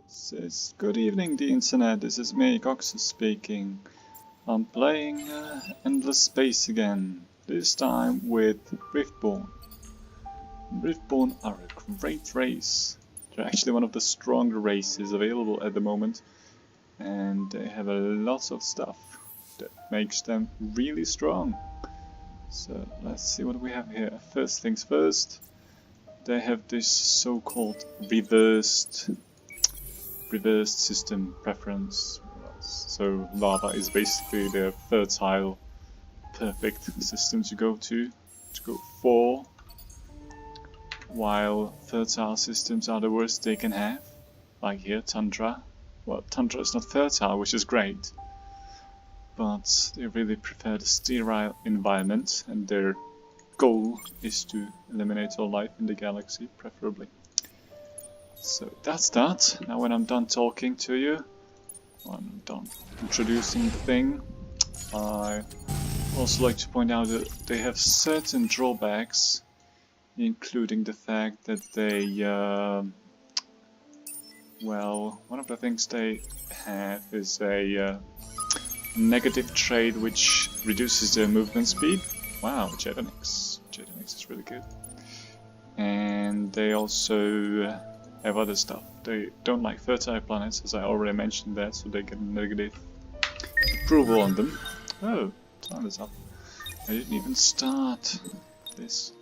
Says, good evening, the internet. This is me, Coxus speaking. I'm playing Endless Space again. This time with Riftborn. Riftborn are a great race. They're actually one of the stronger races available at the moment, and they have a lot of stuff that makes them really strong. So let's see what we have here. First things first, they have this so-called reversed system preference. So lava is basically the fertile, perfect system to go for, while fertile systems are the worst they can have. Like here, tundra. Well, tundra is not fertile, which is great, but they really prefer the sterile environment, and their goal is to eliminate all life in the galaxy, preferably. So that's that. Now when I'm done talking to you, I'm done introducing the thing, I also like to point out that they have certain drawbacks, including the fact that they, well, one of the things they have is a negative trait which reduces their movement speed. Wow, Jetonics is really good. And they also have other stuff. They don't like fertile planets, as I already mentioned that, so they get negative approval on them. Oh, time is up. I didn't even start this.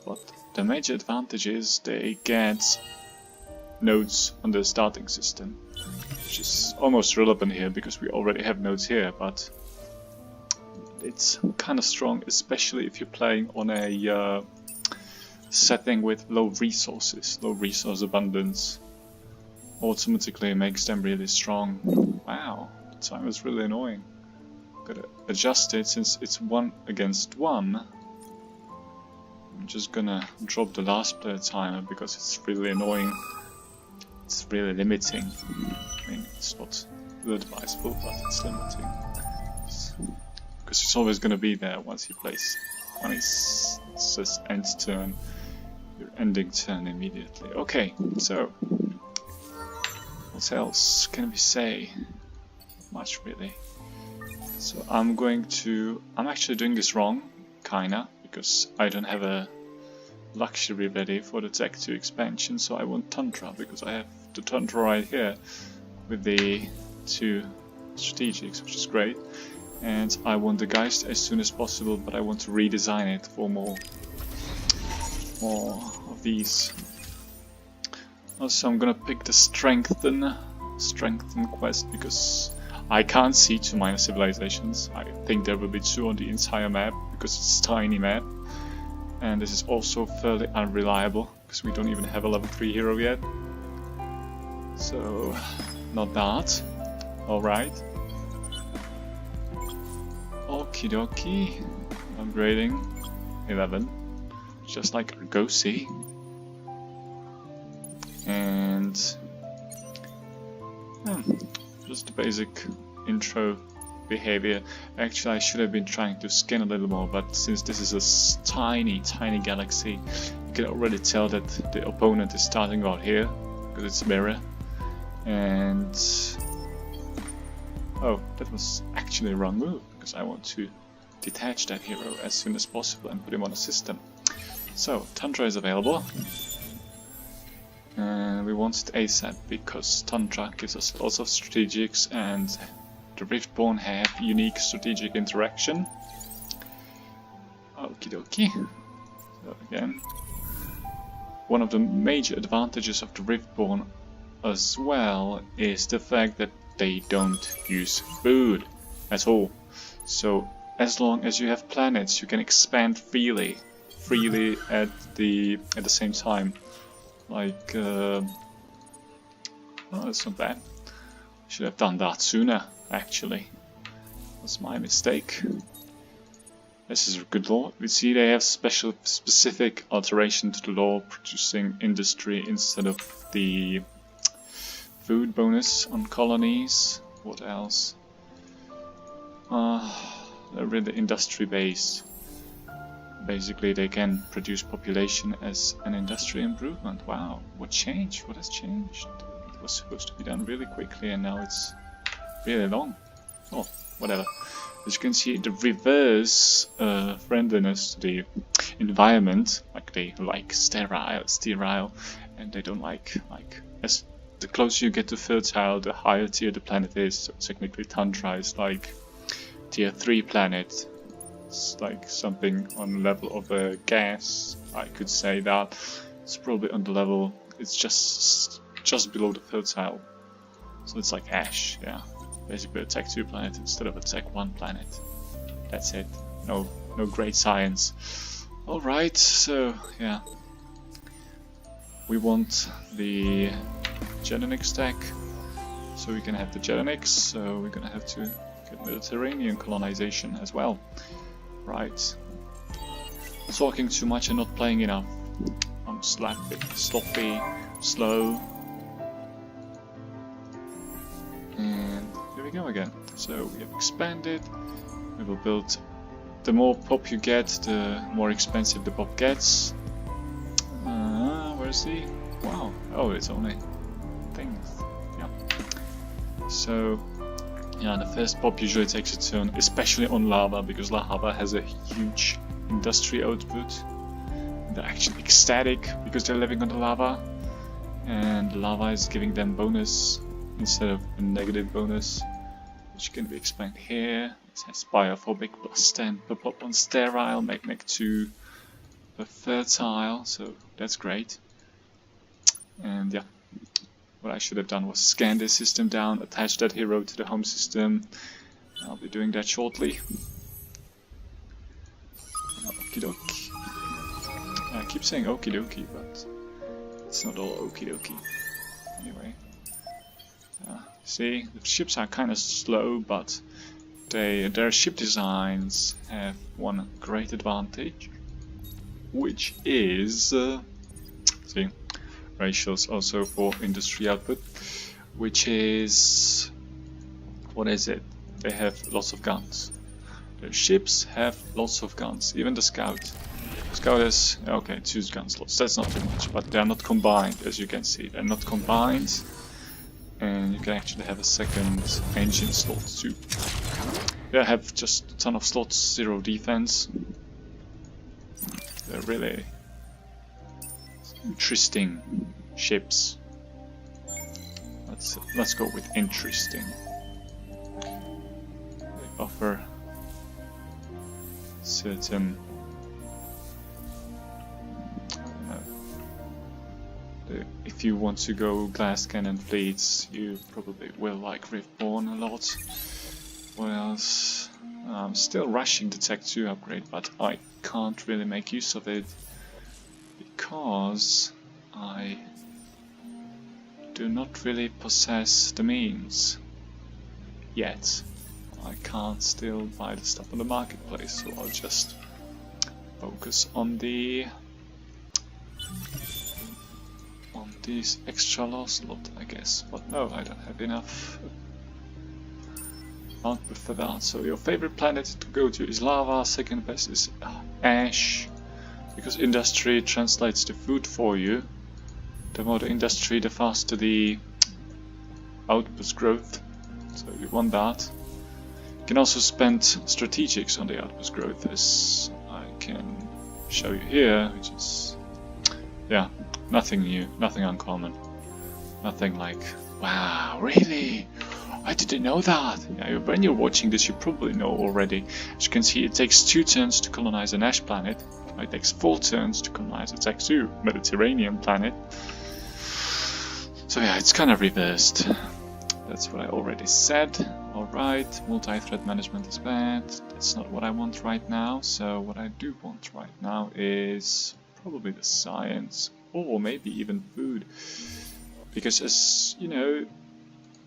But the major advantage is they get nodes on the starting system, which is almost relevant here because we already have nodes here, but it's kind of strong, especially if you're playing on a setting with low resource abundance. Automatically makes them really strong. Wow, the time is really annoying. Gotta adjust it since it's 1 against 1. I'm just gonna drop the last player timer because it's really annoying. It's really limiting. I mean, it's not advisable, but it's limiting. Because it's always gonna be there once he plays. When it says end turn, you're ending turn immediately. Okay, so what else can we say? Not much really. So I'm actually doing this wrong, kinda, because I don't have a luxury ready for the Tech 2 expansion, so I want Tundra, because I have the Tundra right here with the 2 strategics, which is great. And I want the Geist as soon as possible, but I want to redesign it for more of these. Also, I'm gonna pick the Strengthen quest because I can't see 2 minor civilizations. I think there will be 2 on the entire map because it's a tiny map, and this is also fairly unreliable because we don't even have a level 3 hero yet. So, not that. Alright. Okie dokie. Upgrading 11. Just like Argosy. And just the basic intro behavior. Actually, I should have been trying to scan a little more, but since this is a tiny galaxy, you can already tell that the opponent is starting out here because it's mirror. And oh, that was actually a wrong move because I want to detach that hero as soon as possible and put him on a system. So Tundra is available. And we want it ASAP because Tundra gives us lots of strategics, and the Riftborn have unique strategic interaction. Okie dokie. So again, one of the major advantages of the Riftborn as well is the fact that they don't use food at all. So as long as you have planets, you can expand freely at the same time. Like, oh, that's not bad. Should have done that sooner, actually. That's my mistake. This is a good law. We see they have specific alteration to the law, producing industry instead of the food bonus on colonies. What else? They're really industry based. Basically, they can produce population as an industry improvement. Wow, what changed? What has changed? It was supposed to be done really quickly and now it's really long. Oh, whatever. As you can see, the reverse friendliness to the environment, like they like sterile, and they don't like as the closer you get to fertile, the higher tier the planet is. So technically Tundra is like tier 3 planet. It's like something on the level of a gas. I could say that it's probably on the level. It's just below the fertile. So it's like ash, yeah. Basically a Tech 2 planet instead of a Tech 1 planet. That's it. No great science. Alright, so yeah. We want the Genonix tech, so we can have the Genonix, so we're gonna have to get Mediterranean colonization as well. Right. Talking too much and not playing enough. I'm sloppy, slow. And here we go again. So we have expanded. We will build. The more pop you get, the more expensive the pop gets. Where's the? Wow. Oh, it's only things. Yeah. So yeah, the first pop usually takes a turn, especially on lava, because lava has a huge industry output. They're actually ecstatic because they're living on the lava, and the lava is giving them bonus instead of a negative bonus, which can be explained here. It has biophobic +10 per pop on sterile, magnetic 2 per fertile, so that's great. And yeah, what I should have done was scan this system down, attach that hero to the home system. I'll be doing that shortly. Okie dokie. I keep saying okie dokie, but it's not all okie dokie. Anyway. See, the ships are kind of slow, but their ship designs have one great advantage, which is see, ratios also for industry output, which is, what is it? They have lots of guns. Their ships have lots of guns, even the Scout. Scout has, okay, 2 gun slots, that's not too much, but they are not combined, as you can see. They're not combined, and you can actually have a second engine slot too. They have just a ton of slots, 0 defense. They're really interesting ships. Let's go with interesting. They offer certain, if you want to go glass cannon fleets, you probably will like Riftborn a lot. What else? I'm still rushing the Tech 2 upgrade, but I can't really make use of it because I do not really possess the means yet. I can't still buy the stuff on the marketplace, so I'll just focus on this extra law slot, I guess. But no, I don't have enough output for that. So your favorite planet to go to is lava, second best is ash, because industry translates the food for you. The more the industry, the faster the output growth, so you want that. You can also spend strategics on the output growth, as I can show you here, which is, yeah, nothing new, nothing uncommon, nothing like, wow, really? I didn't know that. Yeah, when you're watching this, you probably know already. As you can see, it takes 2 turns to colonize an ash planet. It takes 4 turns to colonize a Tech 2 Mediterranean planet. So yeah, it's kind of reversed. That's what I already said. Alright, multi-threat management is bad. That's not what I want right now. So what I do want right now is probably the science, or maybe even food. Because, as you know,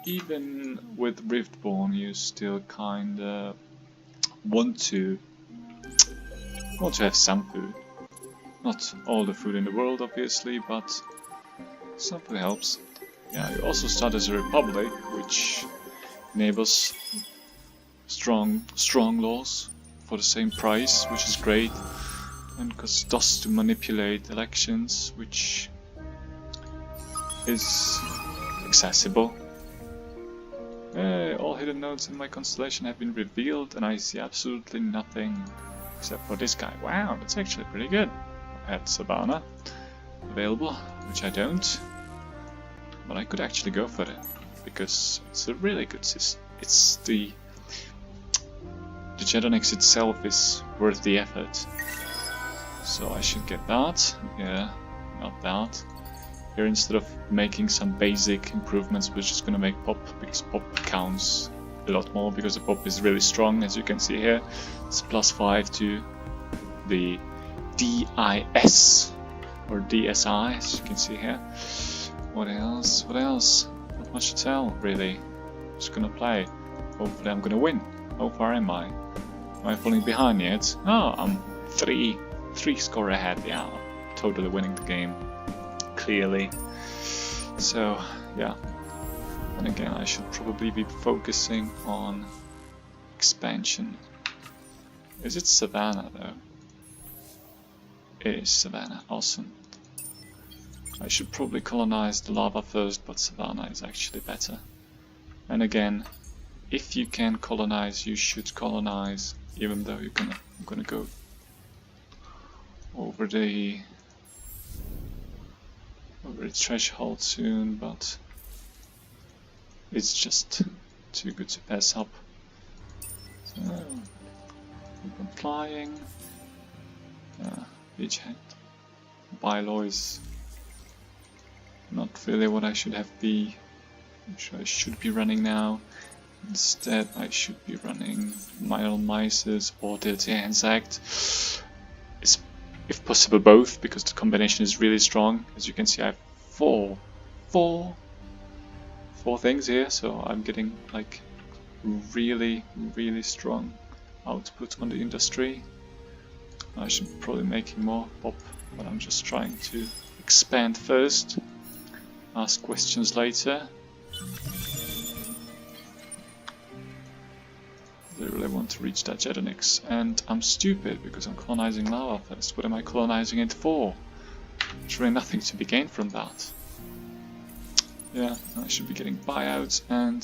even with Riftborn, you still kinda want to have some food. Not all the food in the world, obviously, but some food helps. Yeah, you also start as a republic, which enables strong laws for the same price, which is great, and causes DOS to manipulate elections, which is accessible. All hidden nodes in my constellation have been revealed, and I see absolutely nothing except for this guy. Wow, that's actually pretty good. I had Savannah available, which I don't, but I could actually go for it because it's a really good system. It's the Jetonics itself is worth the effort, so I should get that. Yeah, not that. Here, instead of making some basic improvements, we're just gonna make pop, because pop counts a lot more, because the pop is really strong, as you can see here. It's +5 to the DIS, or DSI, as you can see here. What else? What else? Not much to tell, really. Just gonna play. Hopefully I'm gonna win. How far am I? Am I falling behind yet? Oh, I'm three score ahead. Yeah, I'm totally winning the game. Clearly. So yeah, and again I should probably be focusing on expansion. Is it Savannah though? It is Savannah, awesome. I should probably colonize the lava first, but Savannah is actually better. And again, if you can colonize, you should colonize, even though I'm gonna go over the threshold soon, but it's just too good to pass up. So, keep on flying. Beachhead. Bilo is not really what I should have be. Which I should be running now. Instead, I should be running Minor Mices or Delta Insect. If possible both, because the combination is really strong. As you can see, I have four things here, so I'm getting like really strong output on the industry. I should probably make more pop, but I'm just trying to expand first, ask questions later. I really want to reach that Jetonics, and I'm stupid because I'm colonizing lava first. What am I colonizing it for? There's really nothing to be gained from that. Yeah, I should be getting buyouts, and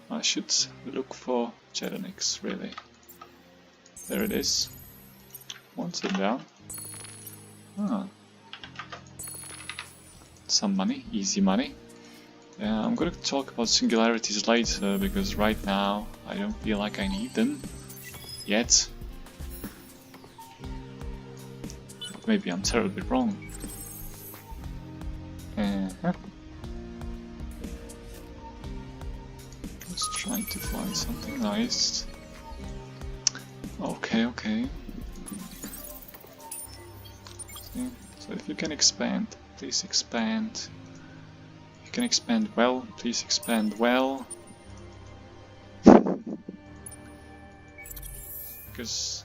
I should look for Jetonics, really. There it is. One turn down. Ah. Some money, easy money. Yeah, I'm gonna talk about singularities later, because right now I don't feel like I need them yet. But maybe I'm terribly wrong. Just trying to find something nice. Okay. So if you can expand, please expand. You can expand well, please expand well. Because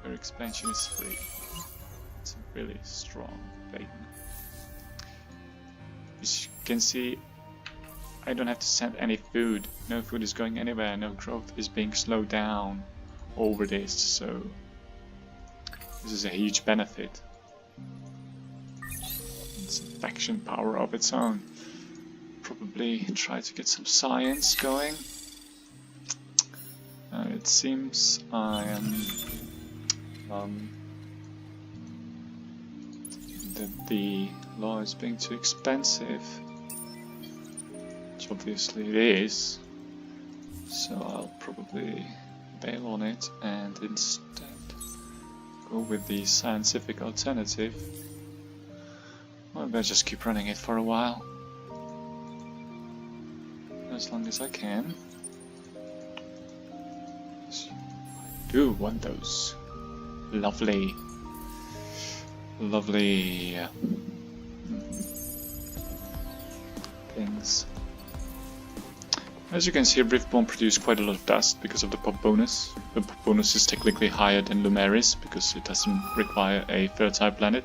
your expansion is free. It's a really strong thing. As you can see, I don't have to send any food. No food is going anywhere, no growth is being slowed down over this, so this is a huge benefit. It's a faction power of its own. Probably try to get some science going. It seems I am that the law is being too expensive, which obviously it is, so I'll probably bail on it and instead go with the scientific alternative. Well, I better just keep running it for a while, as long as I can. I do want those lovely things. As you can see, Riftborn produced quite a lot of dust because of the pop bonus. The pop bonus is technically higher than Lumeris because it doesn't require a fertile planet.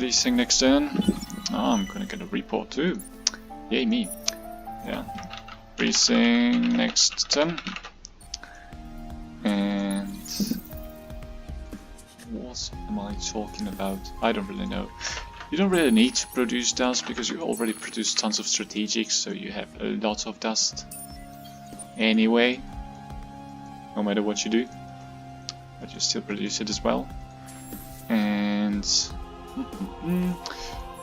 These thing next turn. Oh, I'm gonna get a report too. Yay me. Yeah. Freezing next turn. And what am I talking about? I don't really know. You don't really need to produce dust because you already produce tons of strategics, so you have a lot of dust anyway, no matter what you do, but you still produce it as well. And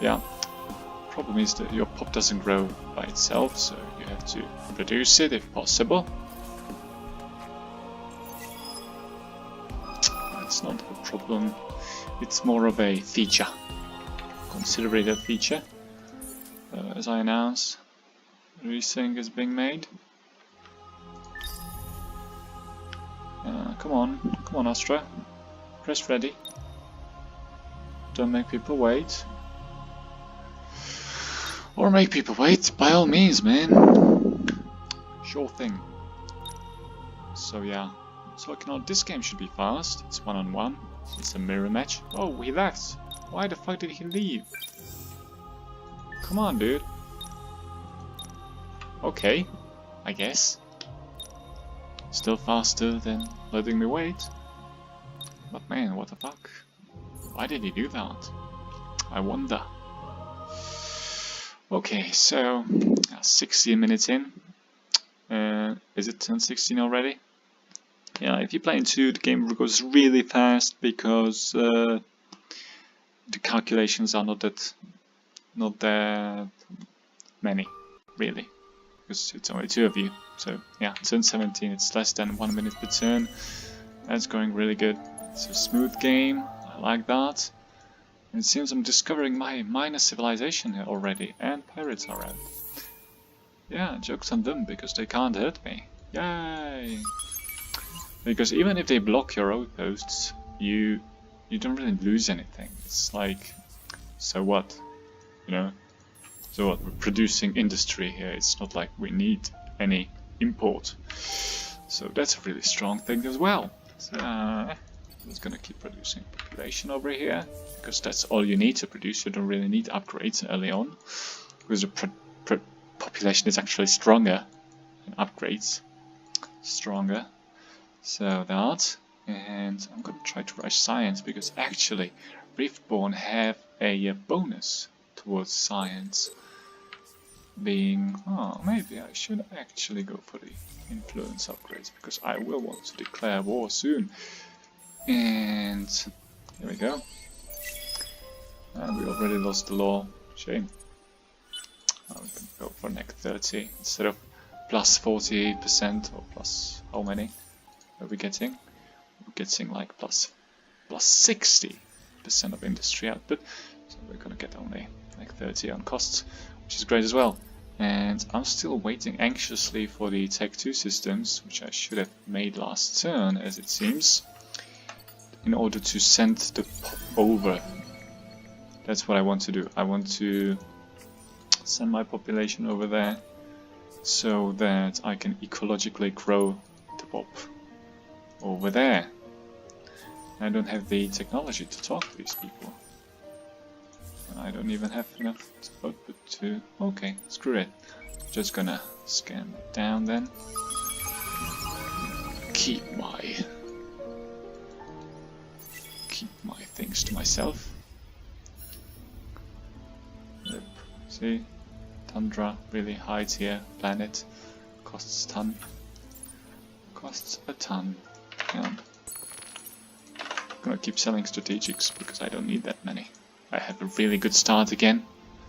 yeah, problem is that your pop doesn't grow by itself, so you have to produce it if possible. It's not a problem, it's more of a feature. Consider it a feature. As I announced, resync is being made. Come on Astra, press ready. Don't make people wait. Or make people wait, by all means, man. Sure thing. So yeah, so this game should be fast. It's 1-on-1. It's a mirror match. Oh, he left. Why the fuck did he leave? Come on, dude. Okay, I guess. Still faster than letting me wait. But man, what the fuck? Why did he do that? I wonder. Okay, so 16 minutes in. Is it 10:16 already? Yeah, if you play into the game goes really fast because the calculations are not that many, really, because it's only 2 of you. So yeah, turn 17, it's less than 1 minute per turn. That's going really good. It's a smooth game, I like that. And it seems I'm discovering my minor civilization here already, and pirates are out. Yeah, joke's on them, because they can't hurt me. Yay! Because even if they block your outposts, you don't really lose anything. It's like, so what? You know? So what? We're producing industry here. It's not like we need any import. So that's a really strong thing as well. So, I'm just gonna keep producing population over here, because that's all you need to produce. You don't really need upgrades early on, because the population is actually stronger than upgrades. Stronger. So that, and I'm gonna try to rush science, because actually Riftborn have a bonus towards science. Being, oh, maybe I should actually go for the influence upgrades, because I will want to declare war soon. And here we go. And we already lost the law. Shame. Oh, we can go for neg 30 instead of plus 40%, or plus how many are we getting? We're getting like plus 60% of industry output. So we're gonna get only like 30 on costs, which is great as well. And I'm still waiting anxiously for the Tech 2 systems, which I should have made last turn, as it seems, in order to send the pop over. That's what I want to do. I want to send my population over there, so that I can ecologically grow the pop over there. I don't have the technology to talk to these people. I don't even have enough output to... Okay, screw it. Just gonna scan it down then. Keep my things to myself. Yep. See? Tundra, really high tier planet. Costs a ton. Costs a ton. Yeah. I'm gonna keep selling strategics because I don't need that many. I have a really good start again,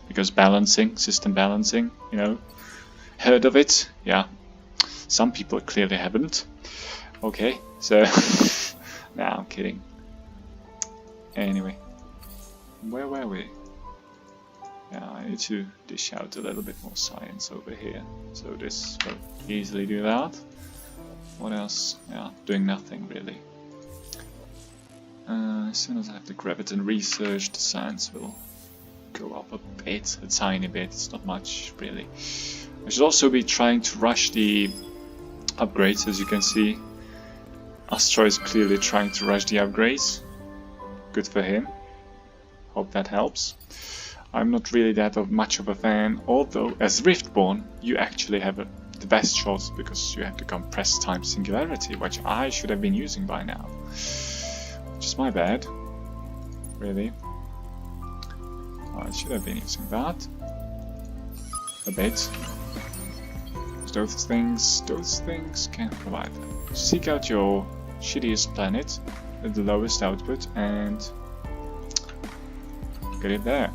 because balancing, system balancing, you know, heard of it? Yeah, some people clearly haven't. Okay, so, nah, I'm kidding. Anyway, where were we? Yeah, I need to dish out a little bit more science over here, so this will easily do that. What else? Yeah, doing nothing really. As soon as I have the graviton research, the science will go up a bit, a tiny bit, it's not much really. I should also be trying to rush the upgrades, as you can see. Astra is clearly trying to rush the upgrades. Good for him. Hope that helps. I'm not really that much of a fan, although as Riftborn you actually have the best shots, because you have the compressed time singularity, which I should have been using by now. Which is my bad, really. I should have been using that a bit. Those things can provide that. Seek out your shittiest planet with the lowest output and get it there.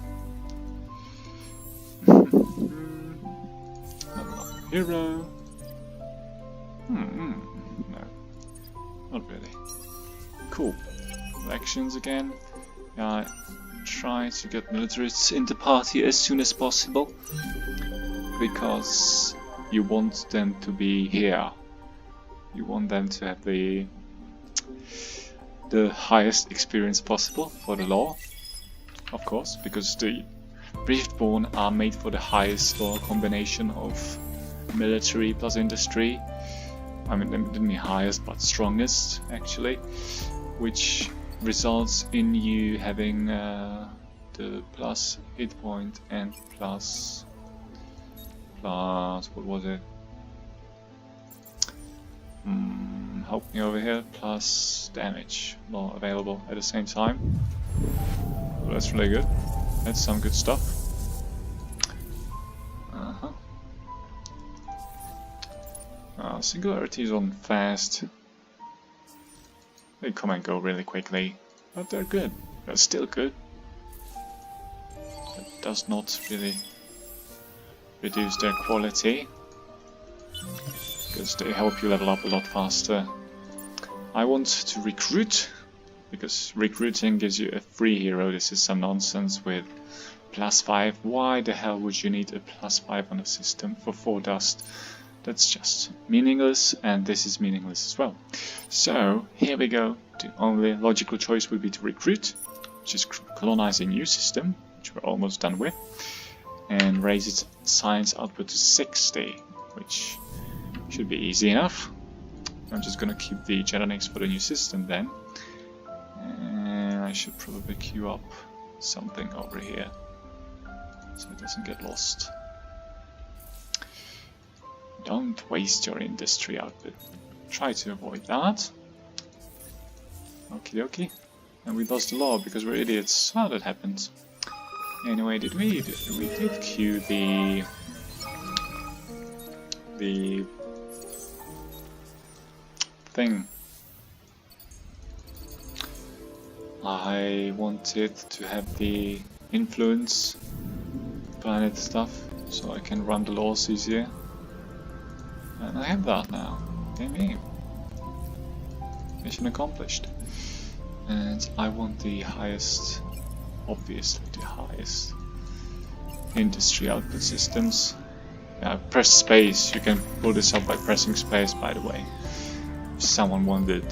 Level up hero. No, not really. Cool. Elections again. Try to get militaries in the party as soon as possible, because you want them to be here. You want them to have the highest experience possible for the law, of course, because the Riftborn are made for the highest law combination of military plus industry. I mean, didn't mean highest, but strongest actually, which results in you having the plus hit point and plus what was it? Help me over here. Plus damage law available at the same time. So that's really good. That's some good stuff. Singularities on fast. They come and go really quickly, but they're good. They're still good. It does not really reduce their quality, because they help you level up a lot faster. I want to recruit, because recruiting gives you a free hero. This is some nonsense with +5. Why the hell would you need a +5 on a system for 4 dust? That's just meaningless, and this is meaningless as well. So here we go. The only logical choice would be to recruit, which is colonize a new system, which we're almost done with, and raise its science output to 60, which should be easy enough. I'm just gonna keep the Jetonics for the new system then, and I should probably queue up something over here so it doesn't get lost. Don't waste your industry output. Try to avoid that. Okie dokie. And we lost the law because we're idiots. How that happened? Anyway, we did queue the thing. I wanted to have the influence planet stuff so I can run the laws easier. And I have that now. Yay. Mission accomplished. And I want the highest, obviously the highest industry output systems. Yeah, press space. You can pull this up by pressing space, by the way. If someone wondered,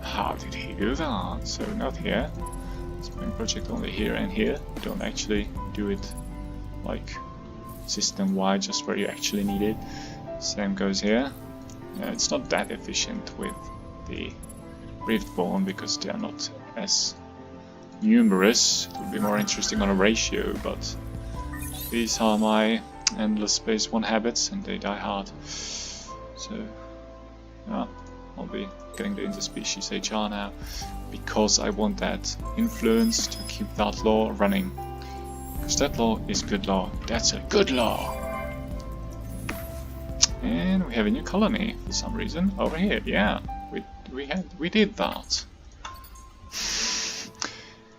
how did he do that? So not here. Spring project only here and here. Don't actually do it like system-wide, just where you actually need it. Same goes here. It's not that efficient with the Riftborn because they are not as numerous. It would be more interesting on a ratio, but these are my endless space 1 habits and they die hard. So yeah, I'll be getting the interspecies HR now because I want that influence to keep that law running. Because that law is good law. That's a good law. And we have a new colony for some reason over here. Yeah, we did that.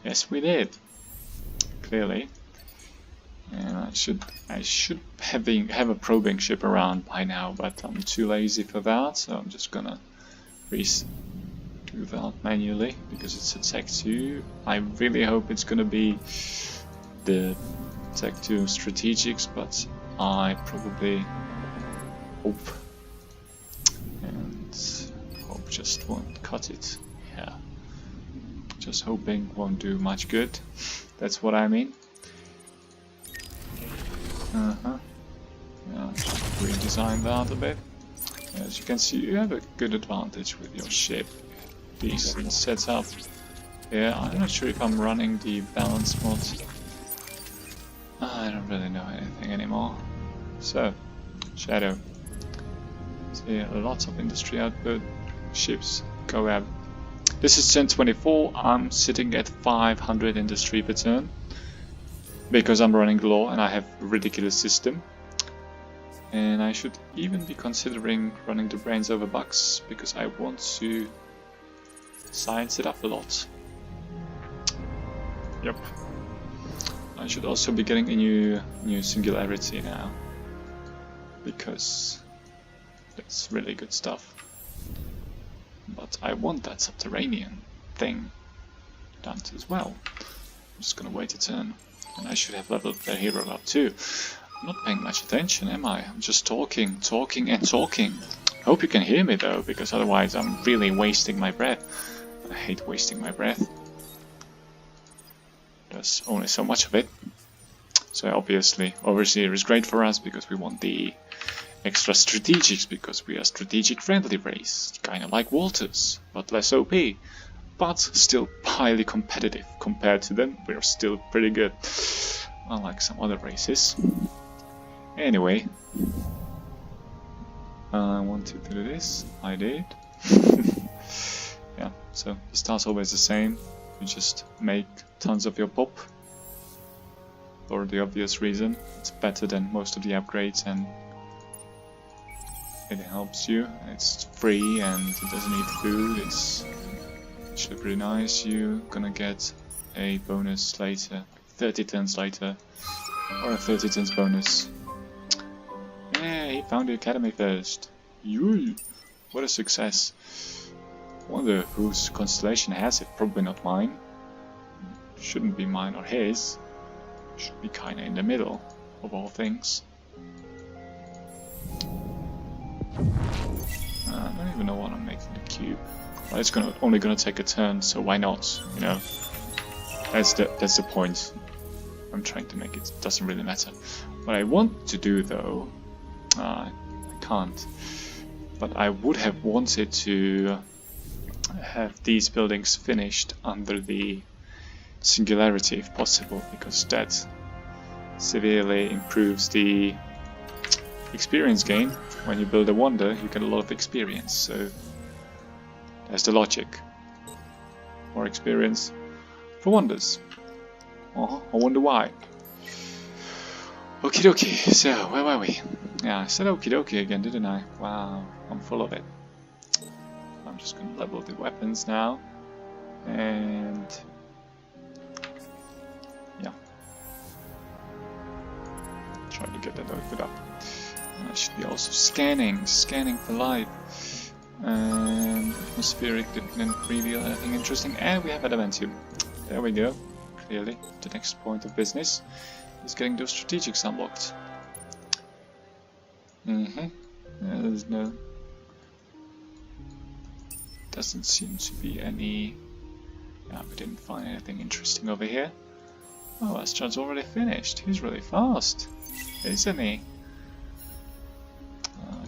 Yes, we did. Clearly. And I should have a probing ship around by now, but I'm too lazy for that, so I'm just gonna do that manually because it's a Tech 2. I really hope it's gonna be the Tech 2 strategics, but I probably hope and hope just won't cut it. Yeah, just hoping won't do much good. That's what I mean. Yeah, just redesign that a bit. As you can see, you have a good advantage with your ship. Decent setup. Yeah, I'm not sure if I'm running the balance mod. I don't really know anything anymore. So, Shadow. See, lots of industry output. Ships, co-ab. This is 1024. I'm sitting at 500 industry per turn. because I'm running low and I have a ridiculous system. And I should even be considering running the brains over bucks because I want to science it up a lot. Yep. I should also be getting a new singularity now, because that's really good stuff. But I want that subterranean thing done as well. I'm just gonna wait a turn, and I should have leveled their hero up too. I'm not paying much attention, am I? I'm just talking and talking. Hope you can hear me though, because otherwise I'm really wasting my breath. I hate wasting my breath. There's only so much of it. So obviously Overseer is great for us because we want the extra strategics, because we are strategic friendly race, kinda like Walters, but less OP, but still highly competitive compared to them. We're still pretty good, unlike some other races. Anyway, I wanted to do this, I did. Yeah, so the start's always the same. You just make tons of your pop, for the obvious reason. It's better than most of the upgrades and it helps you. It's free and it doesn't need food. It's actually pretty nice. You're gonna get a bonus later, 30 turns later, or a 30 turns bonus. Yeah, he found the academy first. Yui! What a success. Wonder whose constellation has it. Probably not mine. Shouldn't be mine or his. Should be kinda in the middle of all things. I don't even know what I'm making the cube. Well, it's only gonna take a turn, so why not? You know, that's the point. I'm trying to make it. Doesn't really matter. What I want to do though, I can't. But I would have wanted to have these buildings finished under the singularity if possible, because that severely improves the experience gain. When you build a wonder, you get a lot of experience, so that's the logic. More experience for wonders. I wonder why. Okie dokie, so where were we? Yeah, I said okie dokie again, didn't I? Wow, I'm full of it. I'm just gonna level the weapons now, and yeah, try to get that opened up. And I should be also scanning for life. And atmospheric didn't reveal anything interesting, and we have adamantium. There we go. Clearly, the next point of business is getting those strategics unlocked. There's no. Doesn't seem to be any. Yeah, we didn't find anything interesting over here. Oh, Astron's already finished. He's really fast, isn't he?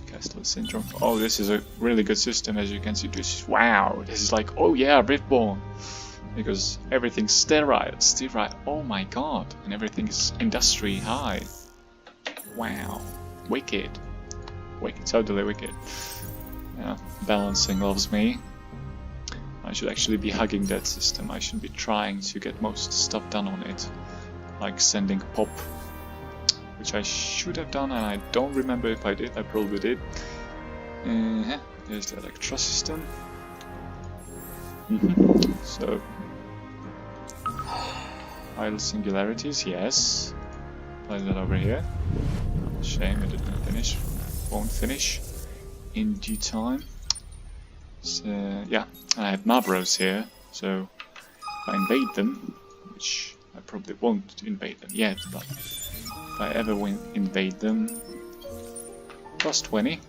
Kessler syndrome. Oh, this is a really good system, as you can see. This is, wow, this is like, oh yeah, Riftborn, because everything's sterile. Oh my god, and everything is industry high. Wow, wicked, totally wicked. Yeah, balancing loves me. I should actually be hugging that system. I should be trying to get most stuff done on it, like sending pop, which I should have done, and I don't remember if I did. I probably did. There's the Electro system. So, idle singularities, yes. Play that over here. Shame it didn't finish. Won't finish in due time. So, yeah, I have Mabros here, so if I invade them, which I probably won't invade them yet, but if I ever invade them, plus 20.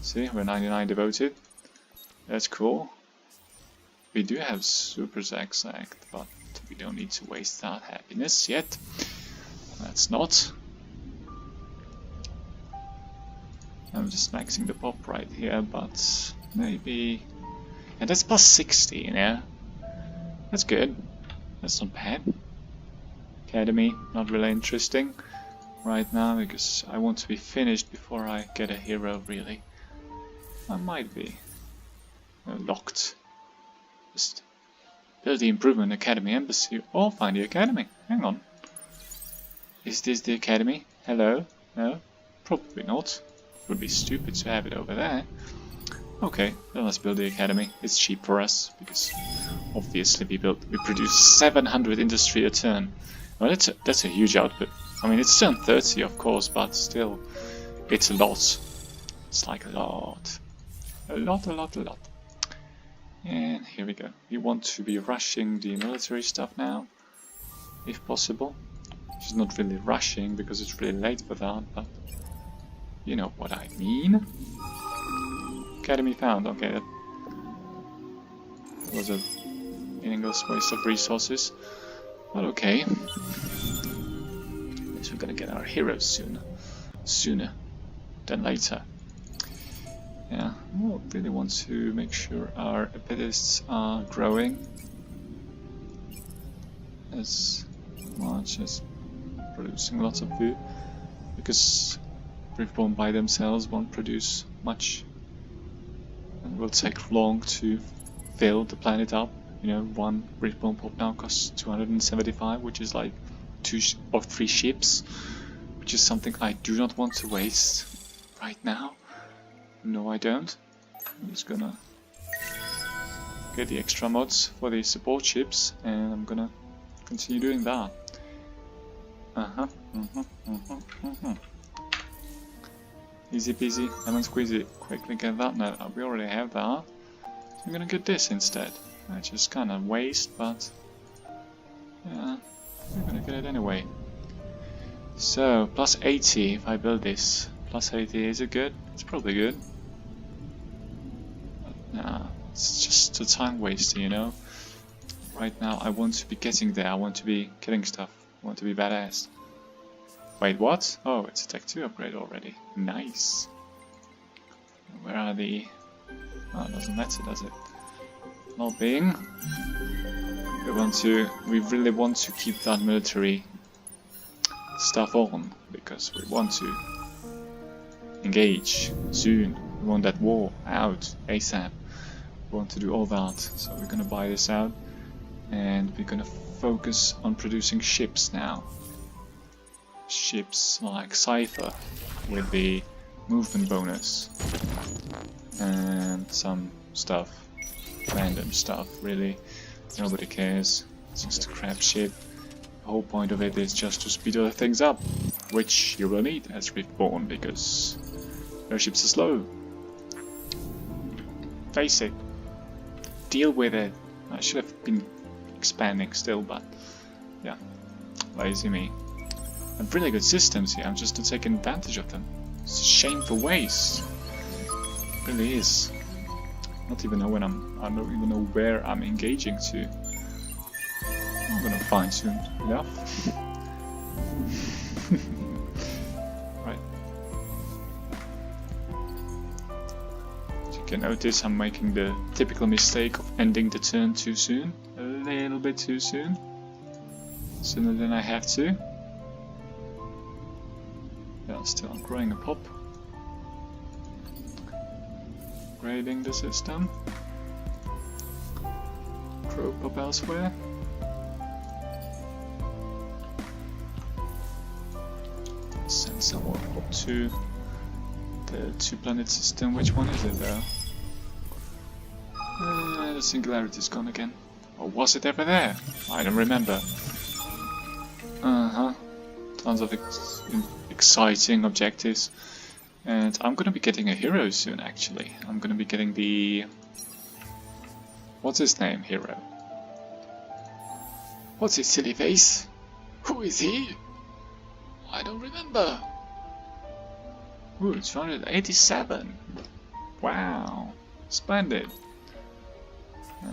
See, we're 99 devoted. That's cool. We do have Super Zagzag, but we don't need to waste that happiness yet. That's not. I'm just maxing the pop right here, but maybe. And that's plus 60, you know? That's good. That's not bad. Academy, not really interesting right now, because I want to be finished before I get a hero, really. I might be locked. Just build the improvement academy embassy, or find the academy. Hang on. Is this the academy? Hello? No? Probably not. It would be stupid to have it over there. Okay, then let's build the academy. It's cheap for us, because obviously we produce 700 industry a turn. Well, that's a huge output. I mean, it's turn 30, of course, but still, it's a lot. It's like a lot. A lot. And here we go. We want to be rushing the military stuff now, if possible. Which is not really rushing, because it's really late for that, but you know what I mean. Academy found. Okay, that was a meaningless waste of resources. But okay. At least we're gonna get our heroes soon. Sooner than later. Yeah, we really want to make sure our epitists are growing as much as producing lots of food, because Riftborn by themselves won't produce much and will take long to fill the planet up. You know, one Riftborn pop now costs 275, which is like 2 or 3 ships, which is something I do not want to waste right now. No, I don't. I'm just gonna get the extra mods for the support ships, and I'm gonna continue doing that. Easy peasy, lemon squeezy. Quickly get that. No, we already have that. So I'm gonna get this instead. Which is kind of waste, but yeah, we're gonna get it anyway. So, plus 80 if I build this. Plus 80, is it good? It's probably good. But, nah, it's just a time waster, you know? Right now I want to be getting there, I want to be killing stuff, I want to be badass. Wait, what? Oh, it's a Tech 2 upgrade already. Nice. Where are the... Oh, it doesn't matter, does it? Lobbying. We really want to keep that military stuff on, because we want to engage soon. We want that war out ASAP. We want to do all that, so we're gonna buy this out, and we're gonna focus on producing ships now. Ships like Cypher with the movement bonus and some stuff, random stuff, really. Nobody cares, it's just a crap ship. The whole point of it is just to speed other things up, which you will need as Riftborn, because your ships are slow. Face it. Deal with it. I should have been expanding still, but yeah, lazy me. And really good systems here, I'm just not taking advantage of them. It's a shameful waste. It really is. I don't even know when I don't even know where I'm engaging to. I'm gonna find soon enough. Right. As you can notice, I'm making the typical mistake of ending the turn too soon. A little bit too soon. Sooner than I have to. Yeah, still I'm growing a pop. Upgrading the system. Grow pop elsewhere. Send some more pop to the 2-planet system. Which one is it though? The singularity's gone again. Or was it ever there? I don't remember. Tons of exciting objectives. And I'm gonna be getting a hero soon, actually. I'm gonna be getting the... What's his name, hero? What's his silly face? Who is he? I don't remember. Ooh, it's 287. Wow, splendid.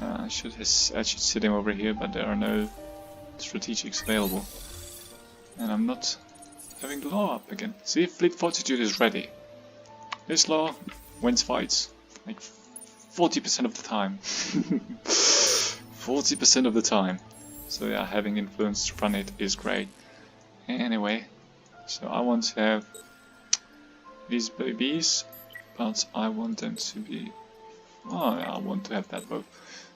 I should sit him over here, but there are no strategics available. And I'm not having the law up again. See if Fleet Fortitude is ready. This law wins fights like 40% of the time. 40% of the time. So yeah, having influence to run it is great. Anyway, so I want to have these babies, but I want them to be... Oh yeah, I want to have that both.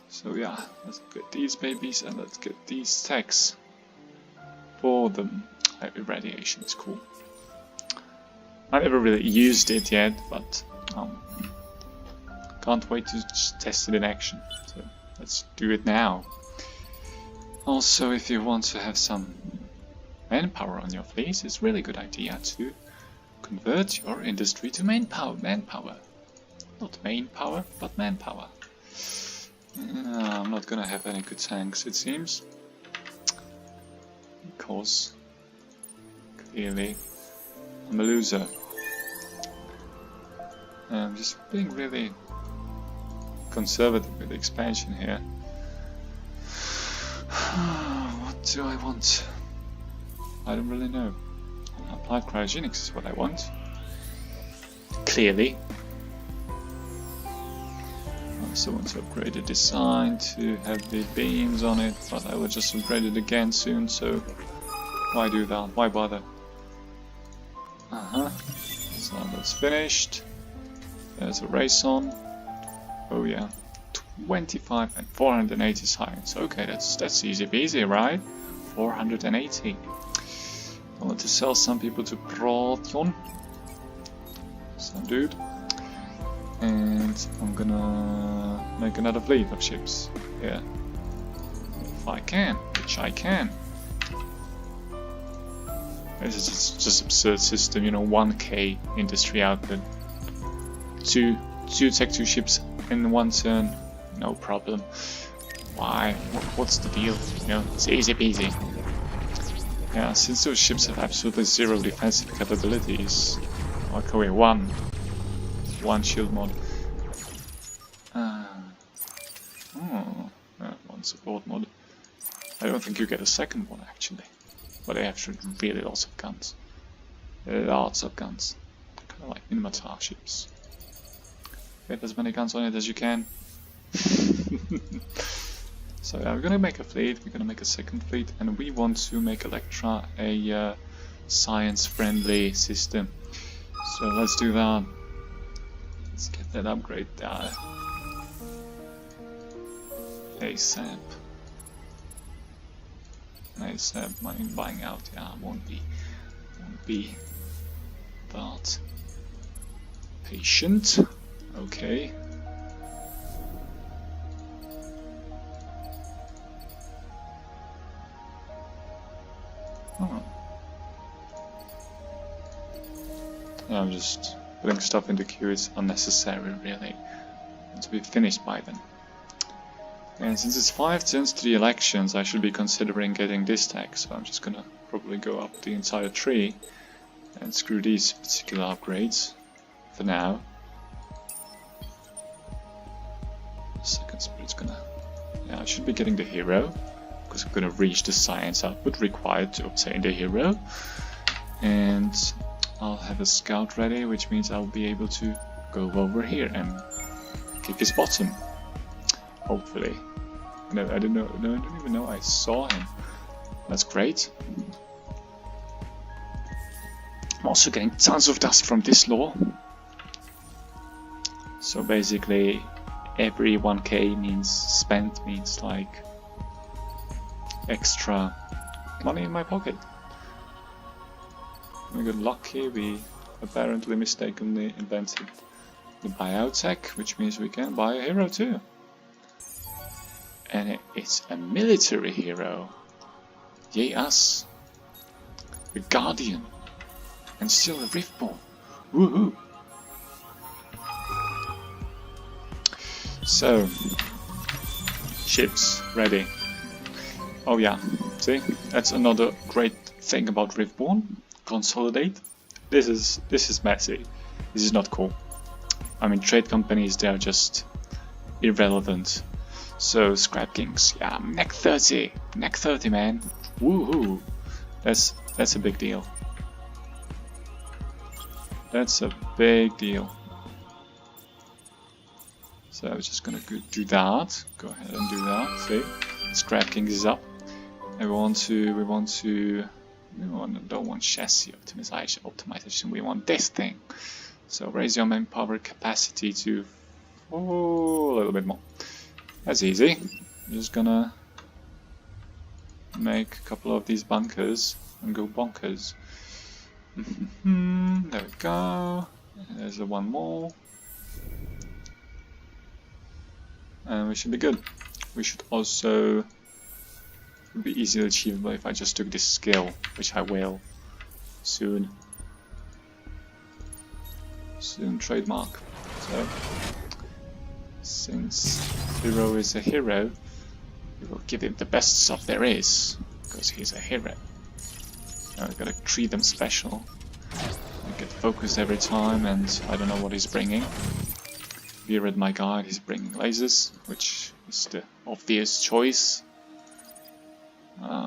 So yeah, let's get these babies and let's get these techs for them. irradiation is cool. I never really used it yet, but can't wait to just test it in action. So let's do it now. Also, if you want to have some manpower on your fleet, it's a really good idea to convert your industry to manpower. Not main power, but manpower. I'm not gonna have any good tanks, it seems. Because clearly I'm a loser. I'm just being really conservative with the expansion here. What do I want? I don't really know. Applied cryogenics is what I want. Clearly. I also want to upgrade the design to have the beams on it, but I will just upgrade it again soon, so why do that? Why bother? So that's finished. There's a race on. Oh yeah. 25 and 480 science. Okay, that's easy peasy, right? 480. I want to sell some people to Proton. Some dude. And I'm gonna make another fleet of ships. Yeah. If I can, which I can. This is just absurd system, you know, 1k industry output. Two Tech 2 ships in one turn. No problem. Why? What's the deal? You know, it's easy peasy. Yeah, since those ships have absolutely zero defensive capabilities. Okay, one shield mod. One support mod. I don't think you get a second one actually. But they have really lots of guns. Lots of guns. Kind of like Minotaur ships. Get as many guns on it as you can. So yeah, we're gonna make a fleet, we're gonna make a second fleet, and we want to make Electra a science-friendly system. So let's do that. Let's get that upgrade there. ASAP. ASAP, money buying out, yeah, won't be that patient. Okay. Yeah, I'm just putting stuff into queue, it's unnecessary really. Want to be finished by then. And since it's 5 turns to the elections, I should be considering getting this tech, so I'm just gonna probably go up the entire tree and screw these particular upgrades for now. Second spirit's gonna... yeah, I should be getting the hero, because I'm gonna reach the science output required to obtain the hero. And I'll have a scout ready, which means I'll be able to go over here and kick his bottom. Hopefully. No, I don't know. No, I don't even know I saw him. That's great. I'm also getting tons of dust from this lore. So basically, every 1k means like extra money in my pocket. We got lucky, we apparently mistakenly invented the buyout tech, which means we can buy a hero too. And it's a military hero. Yay us. A Guardian. And still a Riftborn. Woohoo! So, ships ready. Oh yeah, see? That's another great thing about Riftborn. Consolidate. This is messy. This is not cool. I mean, trade companies, they are just irrelevant. So Scrap Kings, yeah, neck 30 man. Woohoo! That's a big deal. That's a big deal. So I'm just gonna do that. Go ahead and do that. See, Scrap Kings is up. And don't want chassis optimization. We want this thing. So raise your manpower capacity to a little bit more. That's easy. I'm just gonna make a couple of these bunkers. and go bonkers. There we go. There's the one more. And we should be good. We should also... It would be easily achievable if I just took this skill, which I will soon. Soon trademark. So, since Hero is a hero, we will give him the best stuff there is, because he's a hero. Now we gotta treat them special. I get focused every time, and I don't know what he's bringing. If you read my guide, he's bringing lasers, which is the obvious choice.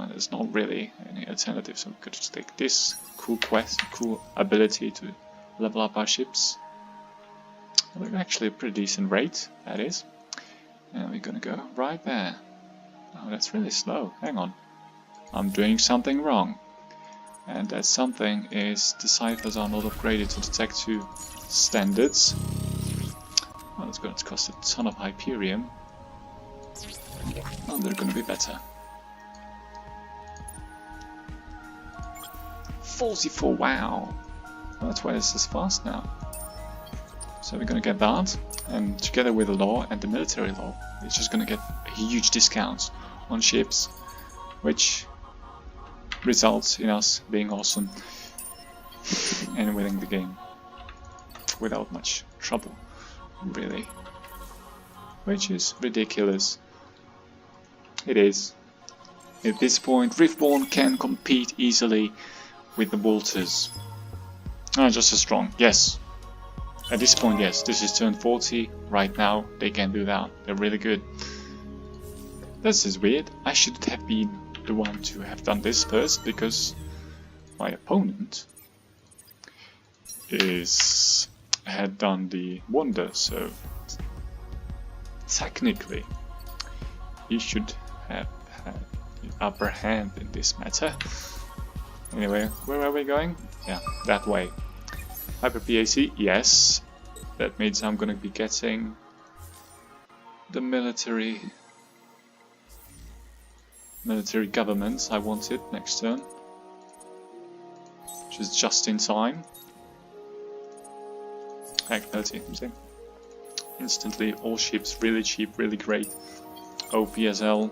There's not really any alternative, so we could just take this cool quest, cool ability to level up our ships. Well, actually a pretty decent rate, that is. And we're gonna go right there. Oh, that's really slow. Hang on. I'm doing something wrong. And that something is the ciphers are not upgraded to the Tech 2 standards. Well, it's going to cost a ton of Hyperium. Oh, they're going to be better. 44, wow! Well, that's why this is fast now. So we're going to get that, and together with the law and the military law, it's just going to get a huge discounts on ships, which results in us being awesome and winning the game without much trouble, really, which is ridiculous. It is. At this point, Riftborn can compete easily with the Walters. Just as strong, yes. At this point, yes. This is turn 40. Right now, they can do that. They're really good. This is weird. I should have been the one to have done this first, because my opponent had done the wonder, so technically he should have had the upper hand in this matter. Anyway, where are we going? Yeah, that way. Hyper PAC, yes. That means I'm gonna be getting the military governments I wanted next turn, which is just in time. Heck, military, see? Instantly, all ships really cheap, really great. OPSL.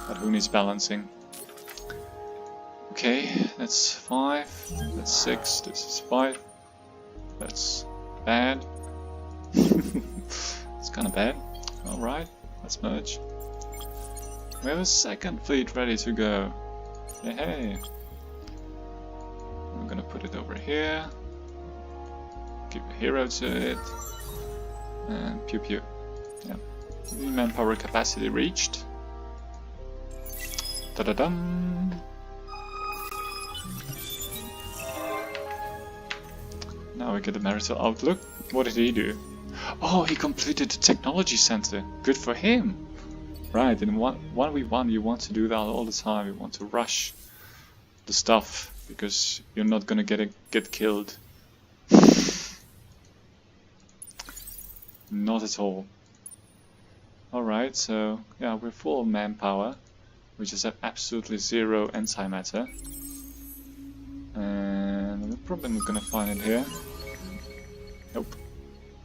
But who needs balancing? Okay, that's 5, that's 6, this is 5. That's bad. It's kinda bad. Alright, let's merge. We have a second fleet ready to go. Hey. I'm gonna put it over here. Give a hero to it. And pew pew. Yeah. Manpower capacity reached. Da-da-dum. Now we get the marital outlook. What did he do? Oh, he completed the technology center. Good for him. Right, in 1v1 you want to do that all the time. You want to rush the stuff because you're not gonna get killed. Not at all. Alright, so yeah, we're full of manpower. We just have absolutely zero antimatter. And we're probably not gonna find it here. Nope.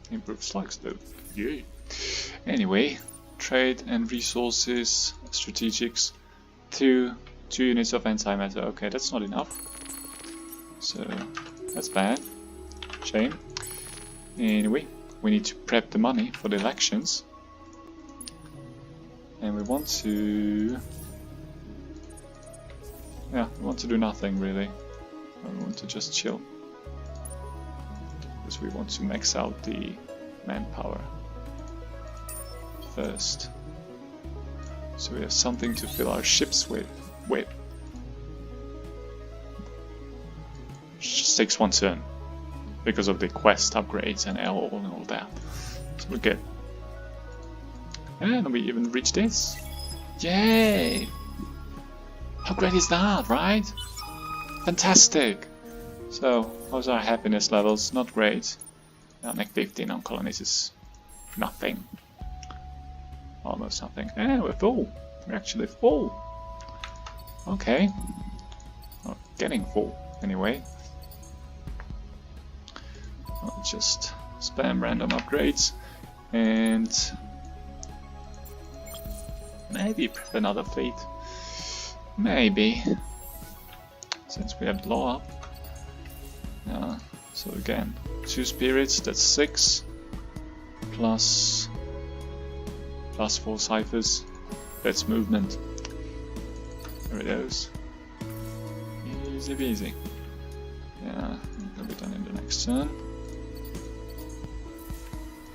Improved slugs though. Yay. Anyway, trade and resources, strategics, 2 units of antimatter. Okay, that's not enough. So that's bad. Shame. Anyway, we need to prep the money for the elections. And we want to... yeah, we want to do nothing really. We want to just chill. Because we want to max out the manpower first. So we have something to fill our ships with. Which just takes one turn. Because of the quest upgrades and all that. So we're good. And we even reached this. Yay! How great is that, right? Fantastic! So, how's our happiness levels? Not great. Neg 15 on colonies is nothing. Almost nothing. And we're full. We're actually full. Okay. Not getting full, anyway. I'll just spam random upgrades and maybe prep another fleet. Maybe. Since we have blow up. So again, 2 spirits, that's 6. Plus 4 ciphers. That's movement. There it goes. Easy peasy. Yeah, it'll be done in the next turn.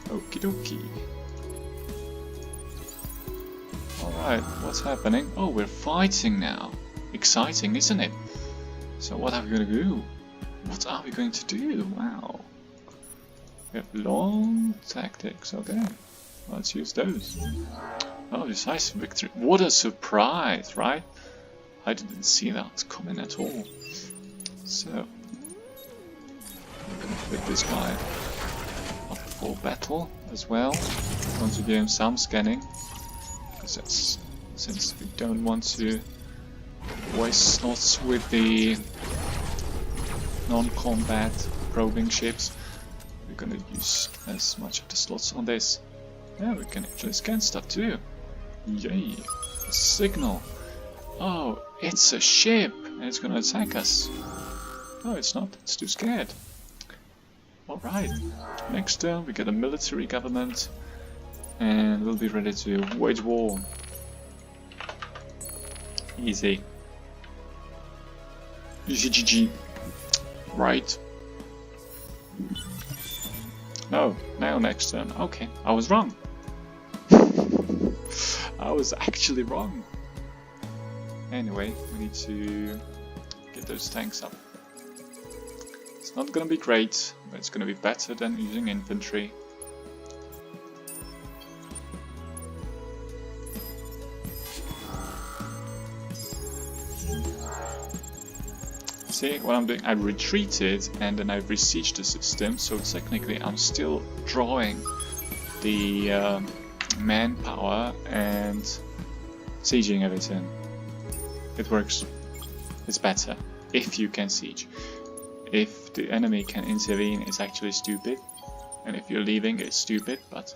Okie dokie. Alright, what's happening? Oh, we're fighting now. Exciting, isn't it? So what are we going to do? What are we going to do? Wow. We have long tactics, okay. Let's use those. Oh, decisive victory. What a surprise, right? I didn't see that coming at all. So, we're gonna put this guy up for battle as well. Want to give him some scanning, because that's, since we don't want to waste slots with the non-combat probing ships, we're gonna use as much of the slots on this. Yeah, we can actually scan stuff too. Yay! A signal. Oh, it's a ship and it's gonna attack us. No, it's not. It's too scared. Alright. Next turn we get a military government and we'll be ready to wage war. Easy. GG. Right. No, now next turn. Okay, I was wrong. I was actually wrong. Anyway, we need to get those tanks up. It's not gonna be great, but it's gonna be better than using infantry. See what I'm doing? I retreated and then I besieged the system, so technically I'm still drawing the manpower and sieging everything. It works. It's better if you can siege. If the enemy can intervene, it's actually stupid, and if you're leaving, it's stupid. But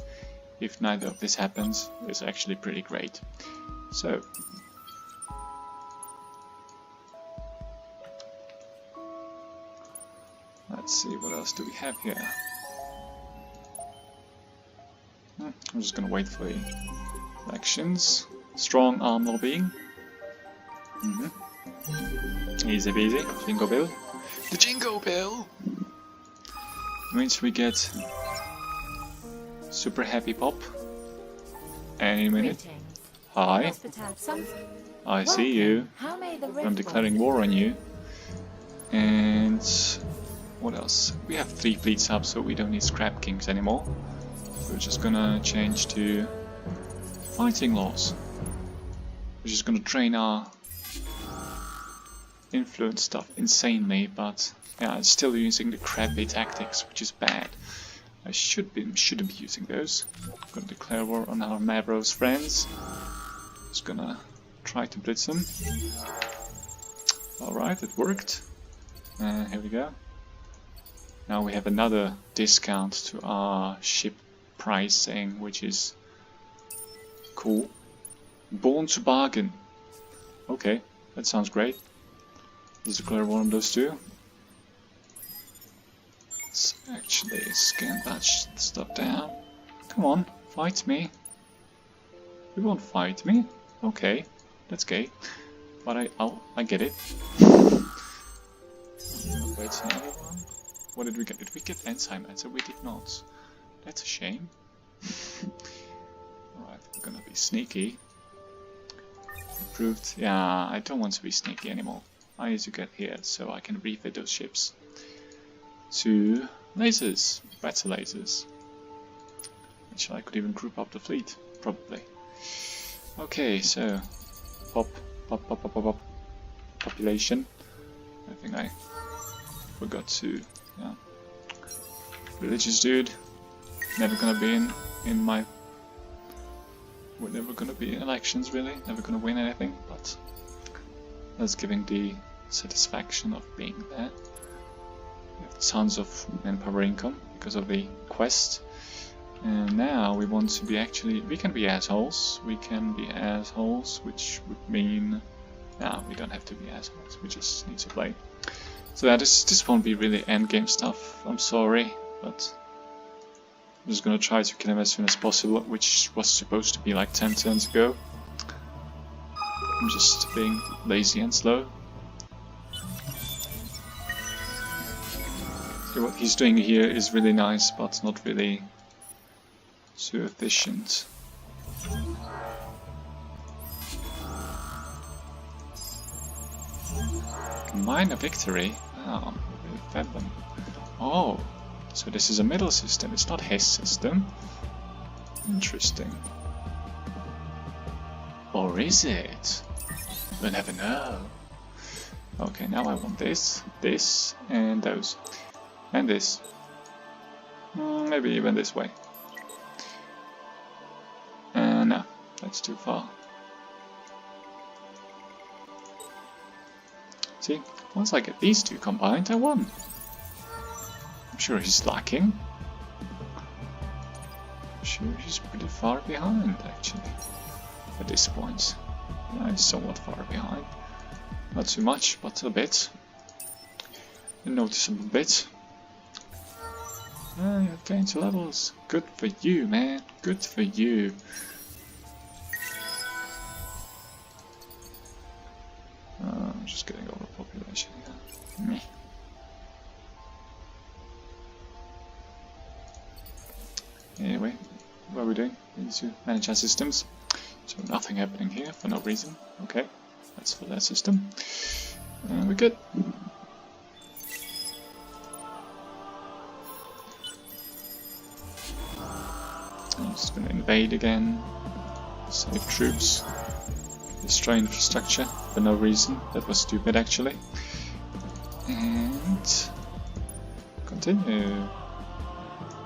if neither of this happens, it's actually pretty great. So let's see, what else do we have here? I'm just gonna wait for the elections. Strong arm lobbying. Easy peasy. Jingle bell. The jingle bell! Means we get super happy pop any minute. Hi. I see you. I'm declaring war on you. And what else? We have 3 fleets up, so we don't need scrap kings anymore. We're just gonna change to fighting laws. We're just gonna train our influence stuff insanely, but yeah, it's still using the crappy tactics, which is bad. I shouldn't be using those. I'm gonna declare war on our Mavros friends. Just gonna try to blitz them. Alright, it worked. Here we go. Now we have another discount to our ship pricing, which is cool. Born to bargain. Okay, that sounds great. Let's declare one of those two. Let's actually scan that stuff down. Come on, fight me. You won't fight me. Okay, that's gay. But I get it. Wait, another one. What did we get? Did we get enzyme answer? We did not. That's a shame. Alright, we're gonna be sneaky. Improved. Yeah, I don't want to be sneaky anymore. I need to get here so I can refit those ships to lasers, better lasers. Actually, I could even group up the fleet, probably. Okay, so pop. Population. I think I forgot to. Yeah. Religious dude. Never gonna be in my. We're never gonna be in elections, really. Never gonna win anything, but That's giving the satisfaction of being there. We have tons of manpower income because of the quest. And now we want to be we can be assholes. We can be assholes, which would mean... No, we don't have to be assholes. We just need to play. So yeah, this won't be really endgame stuff. I'm sorry, but I'm just gonna try to kill him as soon as possible, which was supposed to be like 10 turns ago. I'm just being lazy and slow. So what he's doing here is really nice, but not really so efficient. Minor victory? Oh, we fed them. Oh, so this is a middle system, it's not his system. Interesting. Or is it? We'll never know. Okay, now I want this, this, and those. And this. Maybe even this way. No, that's too far. See, once I get these two combined, I won. I'm sure he's lacking. I'm sure he's pretty far behind, actually. At this point. Yeah, he's somewhat far behind. Not too much, but a bit. A noticeable bit. Ah, you've gained 2 levels. Good for you, man. Good for you. I'm just getting overpopulation here. Meh. Anyway, what are we doing? We need to manage our systems. So nothing happening here for no reason. Okay, that's for that system. And we're good. I'm just going to invade again. Save troops. Destroy infrastructure for no reason. That was stupid actually. And continue.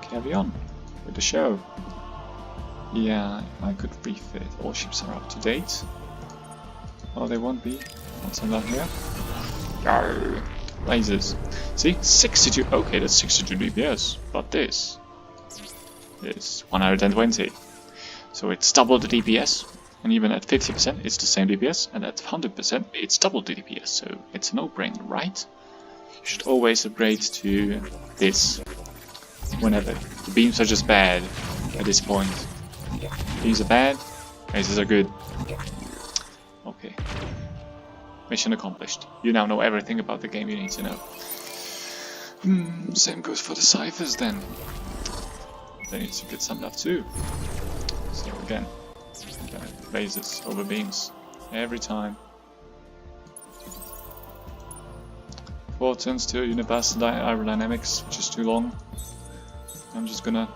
Carry on with the show. Yeah, I could refit. All ships are up to date. Oh, they won't be. What's on that here? Yarr. Lasers. See? 62. Okay, that's 62 DPS. But this is 120. So it's double the DPS. And even at 50% it's the same DPS. And at 100% it's double the DPS. So it's a no-brainer, right? You should always upgrade to this. Whenever. The beams are just bad at this point. Beams are bad, lasers are good. Okay. Mission accomplished. You now know everything about the game you need to know. Same goes for the ciphers then. They need to get some love too. So again, lasers over beams. Every time. 4 turns to universal aerodynamics, which is too long. I'm just gonna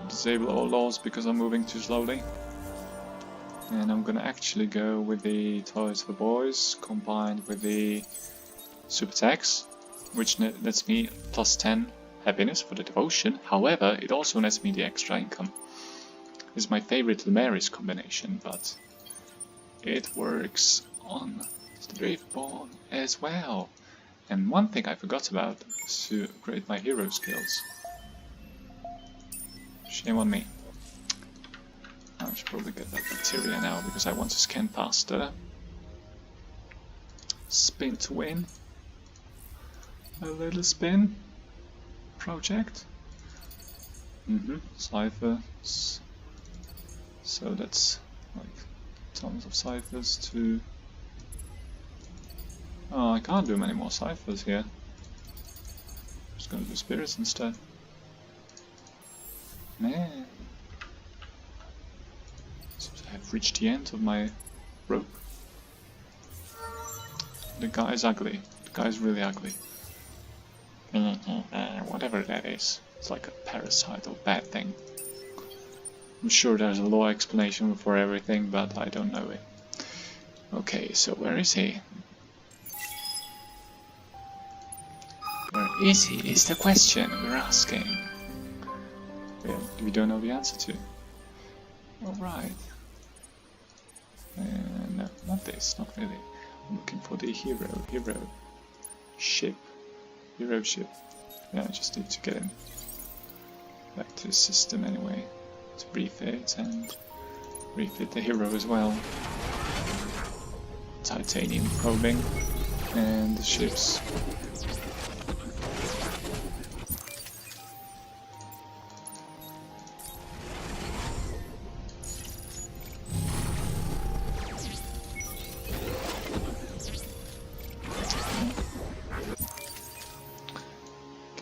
disable all laws because I'm moving too slowly. And I'm gonna actually go with the Toys for Boys combined with the Super Tax, which lets me plus 10 happiness for the devotion. However, it also nets me the extra income. This is my favorite Lumeris combination, but it works on the Riftborn as well. And one thing I forgot about is to upgrade my hero skills. Shame on me. I should probably get that bacteria now because I want to scan faster. Spin to win. A little spin. Project. Ciphers. So that's like tons of ciphers to... Oh, I can't do many more ciphers here. I'm just gonna do spirits instead. Man. Seems I have reached the end of my rope. The guy's ugly. The guy's really ugly. Whatever that is. It's like a parasite or bad thing. I'm sure there's a law explanation for everything, but I don't know it. Okay, so where is he? Where is he is the question we're asking. We don't know the answer to. Alright. No, not this, not really. I'm looking for the hero ship. Hero ship. Yeah, I just need to get him back to the system anyway. To refit and refit the hero as well. Titanium probing and the ships.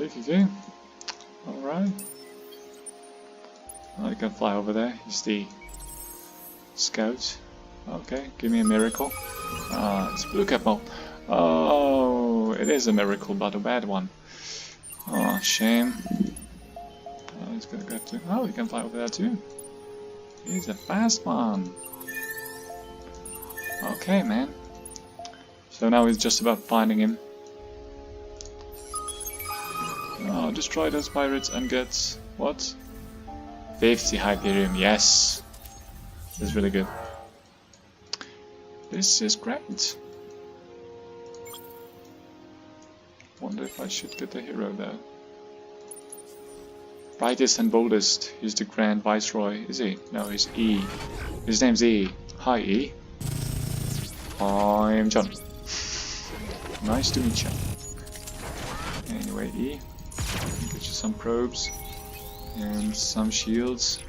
Okay. Alright. Oh, you can fly over there. He's the scout. Okay, give me a miracle. Ah, it's blue capo. Oh, it is a miracle, but a bad one. Oh, shame. Oh, he's gonna go to. Oh, he can fly over there too. He's a fast one. Okay, man. So now it's just about finding him. Oh, destroy those pirates and get what? 50 Hyperium, yes. That's really good. This is great. Wonder if I should get the hero though. Brightest and boldest. He's the Grand Viceroy. Is he? No, he's E. His name's E. Hi E. I'm John. Nice to meet you. Anyway, E. Get you some probes and some shields,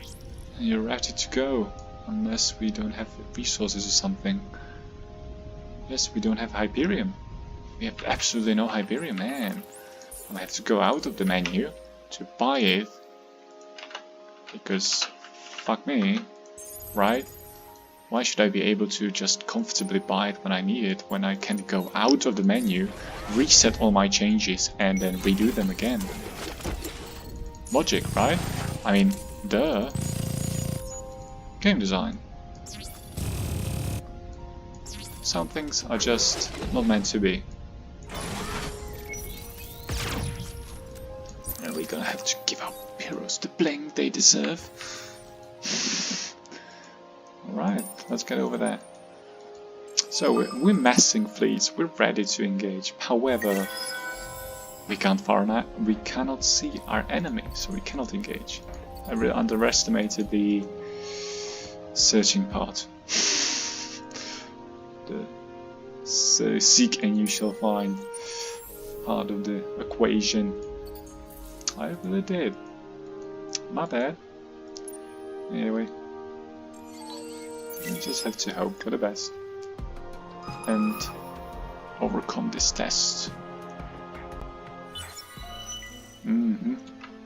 and you're ready to go. Unless we don't have resources or something. Yes, we don't have Hyperium. We have absolutely no Hyperium, man. I have to go out of the menu to buy it. Because, fuck me, right? Why should I be able to just comfortably buy it when I need it, when I can go out of the menu, reset all my changes, and then redo them again? Logic, right? I mean, duh. Game design. Some things are just not meant to be. And we're gonna have to give our heroes the bling they deserve. Alright, let's get over there. So we're massing fleets, we're ready to engage. However, we cannot see our enemy, so we cannot engage. I really underestimated the searching part. The seek and you shall find part of the equation. I really did. My bad. Anyway, we just have to hope for the best and overcome this test.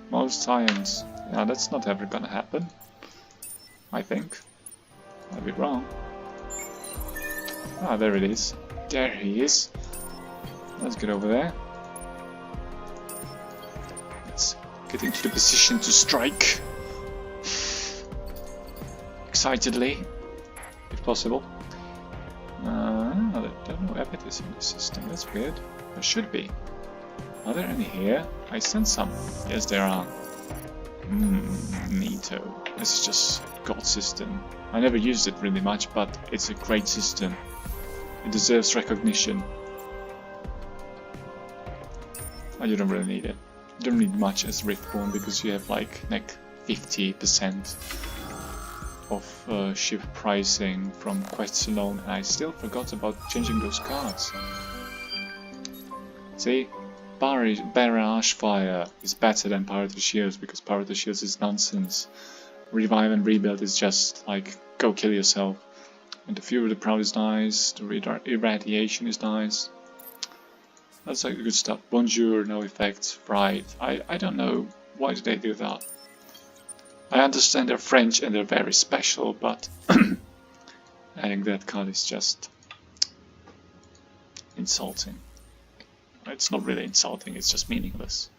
Most times. Yeah, that's not ever gonna happen. I think. Might be wrong. Ah, there it is. There he is. Let's get over there. Let's get into the position to strike. Excitedly, if possible. There are no evidence in the system. That's weird. There should be. Are there any here? I sense some. Yes, there are. Neato. This is just God system. I never used it really much, but it's a great system. It deserves recognition. Oh, you don't really need it. You don't need much as Riftborn because you have like 50% of ship pricing from quests alone, and I still forgot about changing those cards. See? Barrage Fire is better than Pirate of Shields because Pirate of Shields is nonsense. Revive and Rebuild is just like, go kill yourself. And the Fury of the Proud is nice, the Irradiation is nice. That's like good stuff. Bonjour, no effects, right. I don't know, why do they do that? I understand they're French and they're very special, but adding that card is just insulting. It's not really insulting, it's just meaningless.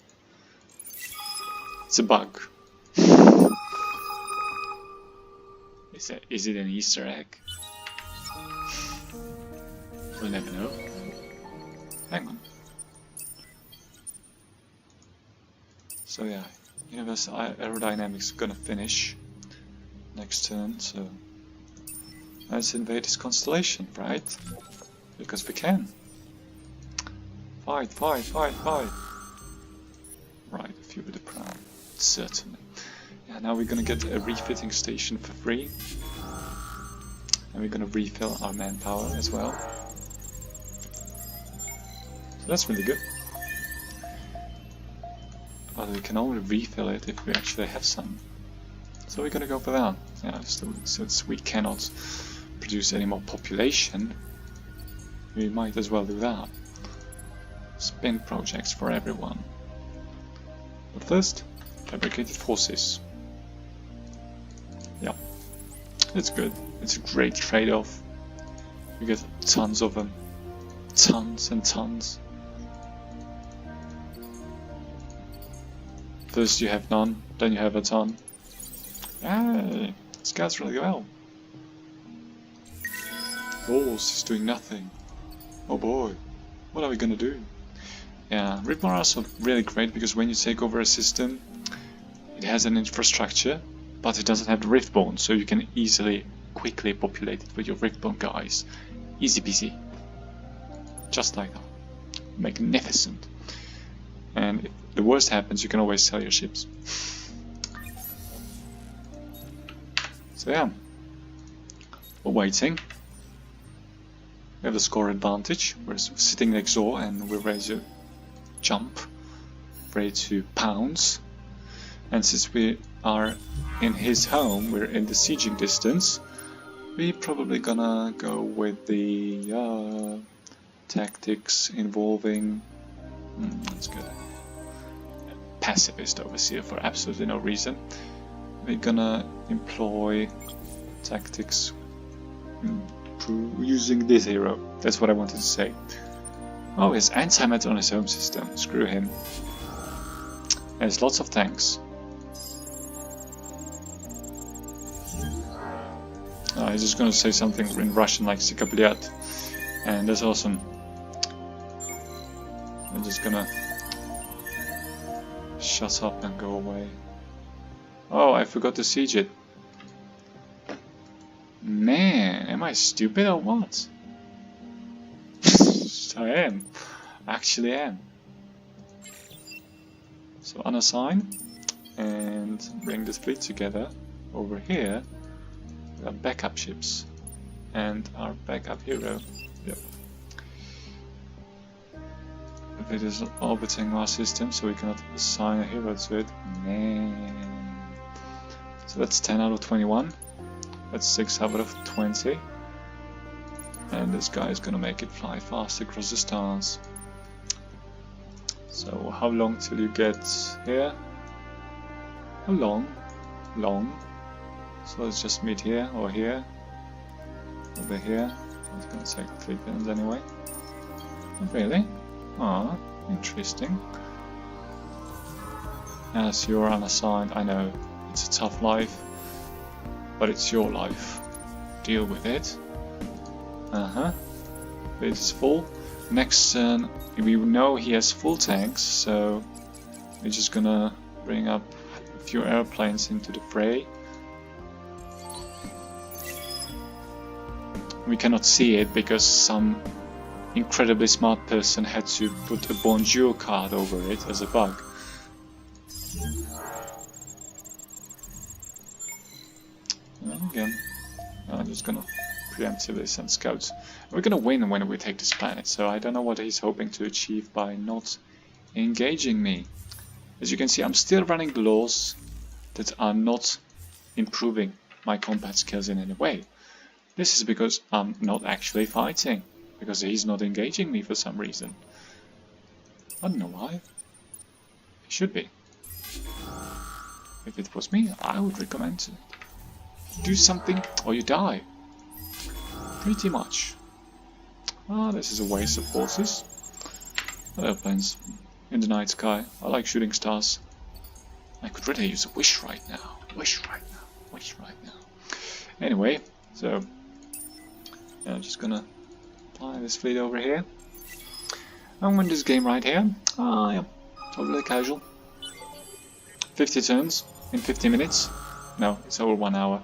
It's a bug. Is it an Easter egg? We'll never know. Hang on. So yeah, Universal Aerodynamics gonna finish next turn, so let's invade this constellation, right? Because we can. Fight, fight, fight, fight. Right, a few with the crown. Certainly. Yeah, now we're gonna get a refitting station for free. And we're gonna refill our manpower as well. So that's really good. But we can only refill it if we actually have some. So we're gonna go for that. Yeah, so since we cannot produce any more population, we might as well do that. Spin projects for everyone. But first, fabricated forces. Yeah, it's good. It's a great trade-off. You get tons of them. Tons and tons. First you have none, then you have a ton. Hey, this guy's really well. Force is doing nothing. Oh boy, what are we gonna do? Yeah, Riftborn are also really great because when you take over a system, it has an infrastructure, but it doesn't have the Riftborn, so you can easily, quickly populate it with your Riftborn guys. Easy peasy. Just like that. Magnificent. And if the worst happens, you can always sell your ships. So yeah, we're waiting. We have the score advantage. We're sitting next door and we're ready to jump, ready to pounce. And since we are in his home, we're in the sieging distance, we're probably gonna go with the tactics involving, that's good, pacifist overseer for absolutely no reason. We're gonna employ tactics using this hero. That's what I wanted to say. Oh, he has anti-mat on his home system. Screw him. There's lots of tanks. He's just gonna say something in Russian like Sikabliat. And that's awesome. I'm just gonna shut up and go away. Oh, I forgot to siege it. Man, am I stupid or what? I am. Actually am. So unassign and bring this fleet together over here with our backup ships and our backup hero. Yep. If it is orbiting our system, so we cannot assign a hero to it. Man. So that's 10 out of 21. That's 6 out of 20. And this guy is gonna make it fly fast across the stars. So how long till you get here? How long? Long. So let's just meet here or here. Over here. I was gonna take 3 pins anyway. Not really? Ah, interesting. As you're unassigned, I know it's a tough life, but it's your life. Deal with it. It is full. Next turn, we know he has full tanks, so we're just gonna bring up a few airplanes into the fray. We cannot see it because some incredibly smart person had to put a bonjour card over it as a bug. And again, I'm just gonna preemptively send scouts. We're gonna win when we take this planet, so I don't know what he's hoping to achieve by not engaging me. As you can see, I'm still running the laws that are not improving my combat skills in any way. This is because I'm not actually fighting, because he's not engaging me for some reason. I don't know why. He should be. If it was me, I would recommend to do something or you die. Pretty much. Ah, this is a waste of forces. Airplanes in the night sky. I like shooting stars. I could really use a wish right now. Wish right now. Wish right now. Anyway, so yeah, I'm just gonna fly this fleet over here. I'm win this game right here. Ah, yeah, totally casual. 50 turns in 50 minutes. No, it's over 1 hour.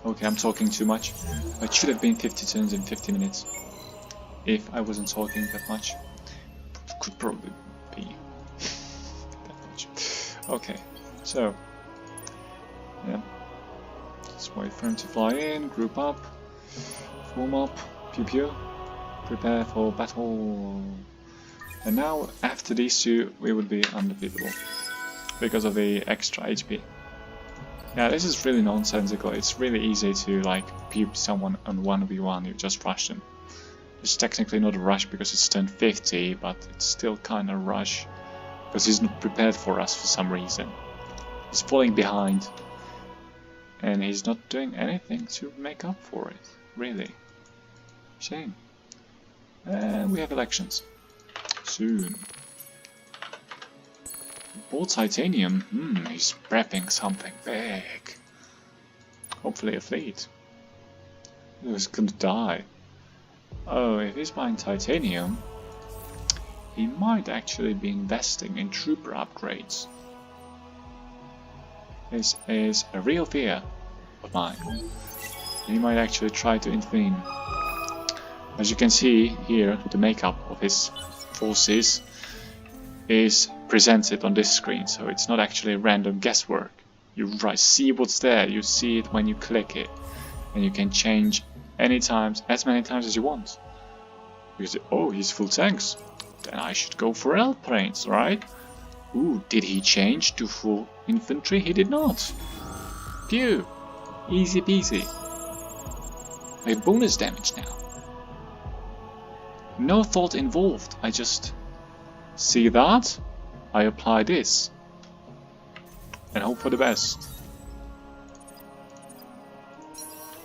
Okay, I'm talking too much. It should have been 50 turns in 50 minutes. if I wasn't talking that much. Could probably be that much. Okay, so yeah, just wait for him to fly in, group up, form up, pew pew, prepare for battle. And now after these two we would be undefeatable because of the extra HP. Yeah, this is really nonsensical. It's really easy to like peep someone on 1v1, you just rush them. It's technically not a rush because it's turn 50, but it's still kind of rush because he's not prepared for us for some reason. He's falling behind and he's not doing anything to make up for it, really. Shame. And we have elections soon. More titanium. He's prepping something big. Hopefully a fleet. He's gonna die. Oh, if he's buying titanium, he might actually be investing in trooper upgrades. This is a real fear of mine. He might actually try to intervene. As you can see here, the makeup of his forces is presented on this screen, so it's not actually random guesswork. You see what's there, you see it when you click it, and you can change as many times as you want. Because, oh, he's full tanks, then I should go for airplanes, right? Ooh, did he change to full infantry? He did not. Pew! Easy peasy. I have bonus damage now. No thought involved, I just see that, I apply this, and hope for the best.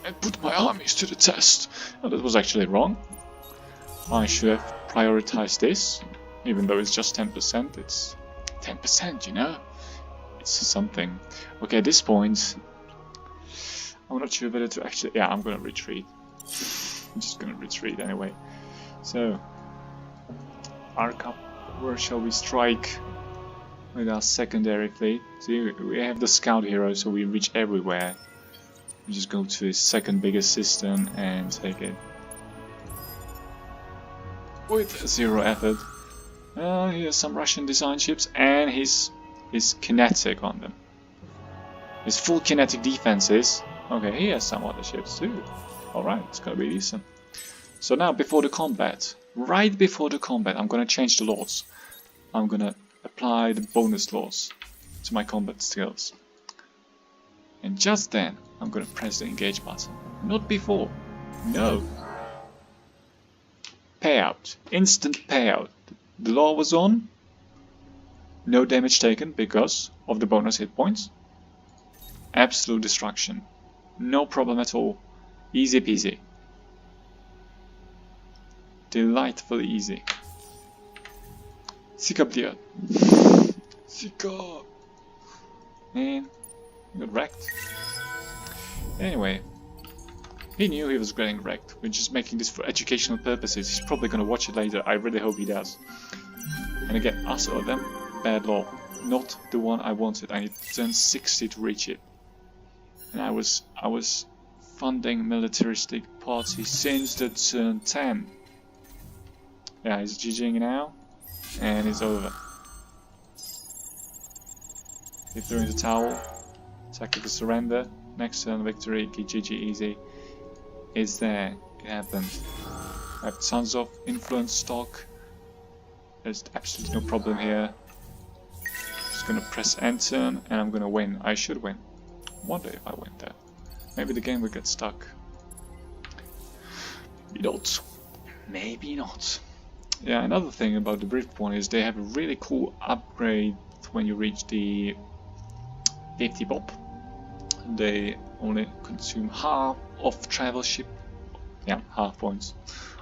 And put my armies to the test. Oh, that was actually wrong. I should have prioritized this, even though it's just 10%. It's 10%, you know? It's something. Okay, at this point, I'm not sure whether to actually... Yeah, I'm gonna retreat. I'm just gonna retreat anyway. So, Arc up, where shall we strike with our secondary fleet? See, we have the scout hero, so we reach everywhere. We just go to his second biggest system and take it. With zero effort. He has some Russian design ships and he's kinetic on them. His full kinetic defenses. Okay, he has some other ships too. Alright, it's gonna be decent. So now before the combat, right before the combat, I'm gonna change the laws. I'm gonna apply the bonus laws to my combat skills. And just then, I'm gonna press the engage button. Not before. No. Payout. Instant payout. The law was on. No damage taken because of the bonus hit points. Absolute destruction. No problem at all. Easy peasy. Delightfully easy. Sika Bliat. Sika. Man, he got wrecked. Anyway, he knew he was getting wrecked. We're just making this for educational purposes. He's probably gonna watch it later. I really hope he does. And again, us or them, bad law. Not the one I wanted. I need turn 60 to reach it. And I was funding militaristic party since the turn 10. Yeah, he's GGing now, and it's over. He threw in the towel, tactical surrender, next turn victory, GG easy. It's there, it happened. I have tons of influence stock, there's absolutely no problem here. Just gonna press enter, and I'm gonna win. I should win. Wonder if I win there. Maybe the game will get stuck. Maybe not. Maybe not. Yeah, another thing about the Riftborn is they have a really cool upgrade when you reach the 50 bob. They only consume half of travel ship, yeah, half points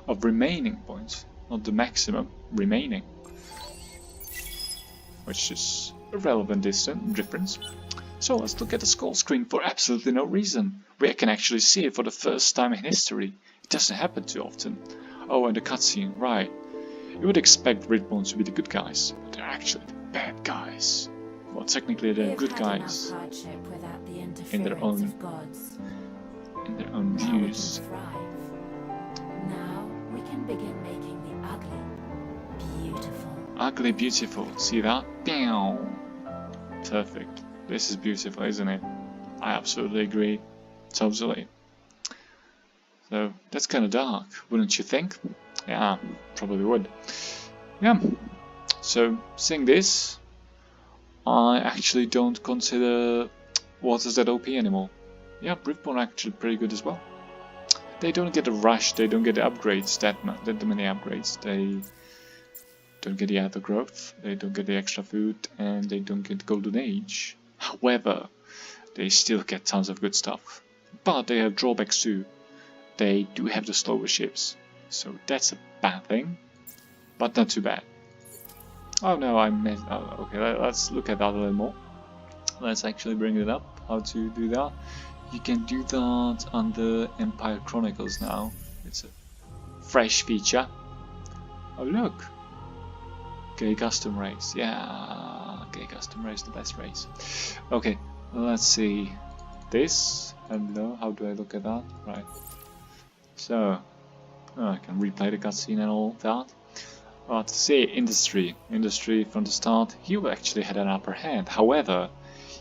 of remaining points, not the maximum, remaining. Which is a relevant difference. So let's look at the score screen for absolutely no reason. We can actually see it for the first time in history. It doesn't happen too often. Oh, and the cutscene, right. You would expect Riftborn to be the good guys, but they're actually the bad guys. Well, technically they're good guys in their own views. Now we can begin making the ugly beautiful. Ugly beautiful. See that? Pew! Perfect. This is beautiful, isn't it? I absolutely agree. Totally. So that's kind of dark, wouldn't you think? Yeah, probably would. Yeah. So seeing this, I actually don't consider Waters that OP anymore. Yeah, Riftborn are actually pretty good as well. They don't get a rush, they don't get the upgrades, that many upgrades. They don't get the other growth, they don't get the extra food, and they don't get Golden Age. However, they still get tons of good stuff. But they have drawbacks too. They do have the slower ships, so that's a bad thing, but not too bad. Oh no, I missed. Oh, okay, let's look at that a little more. Let's actually bring it up, how to do that. You can do that under Empire Chronicles now. It's a fresh feature. Oh look! Gay custom race. Yeah, gay custom race, the best race. Okay, let's see. This. Hello, how do I look at that? Right. So, I can replay the cutscene and all that. But say industry from the start, he actually had an upper hand. However,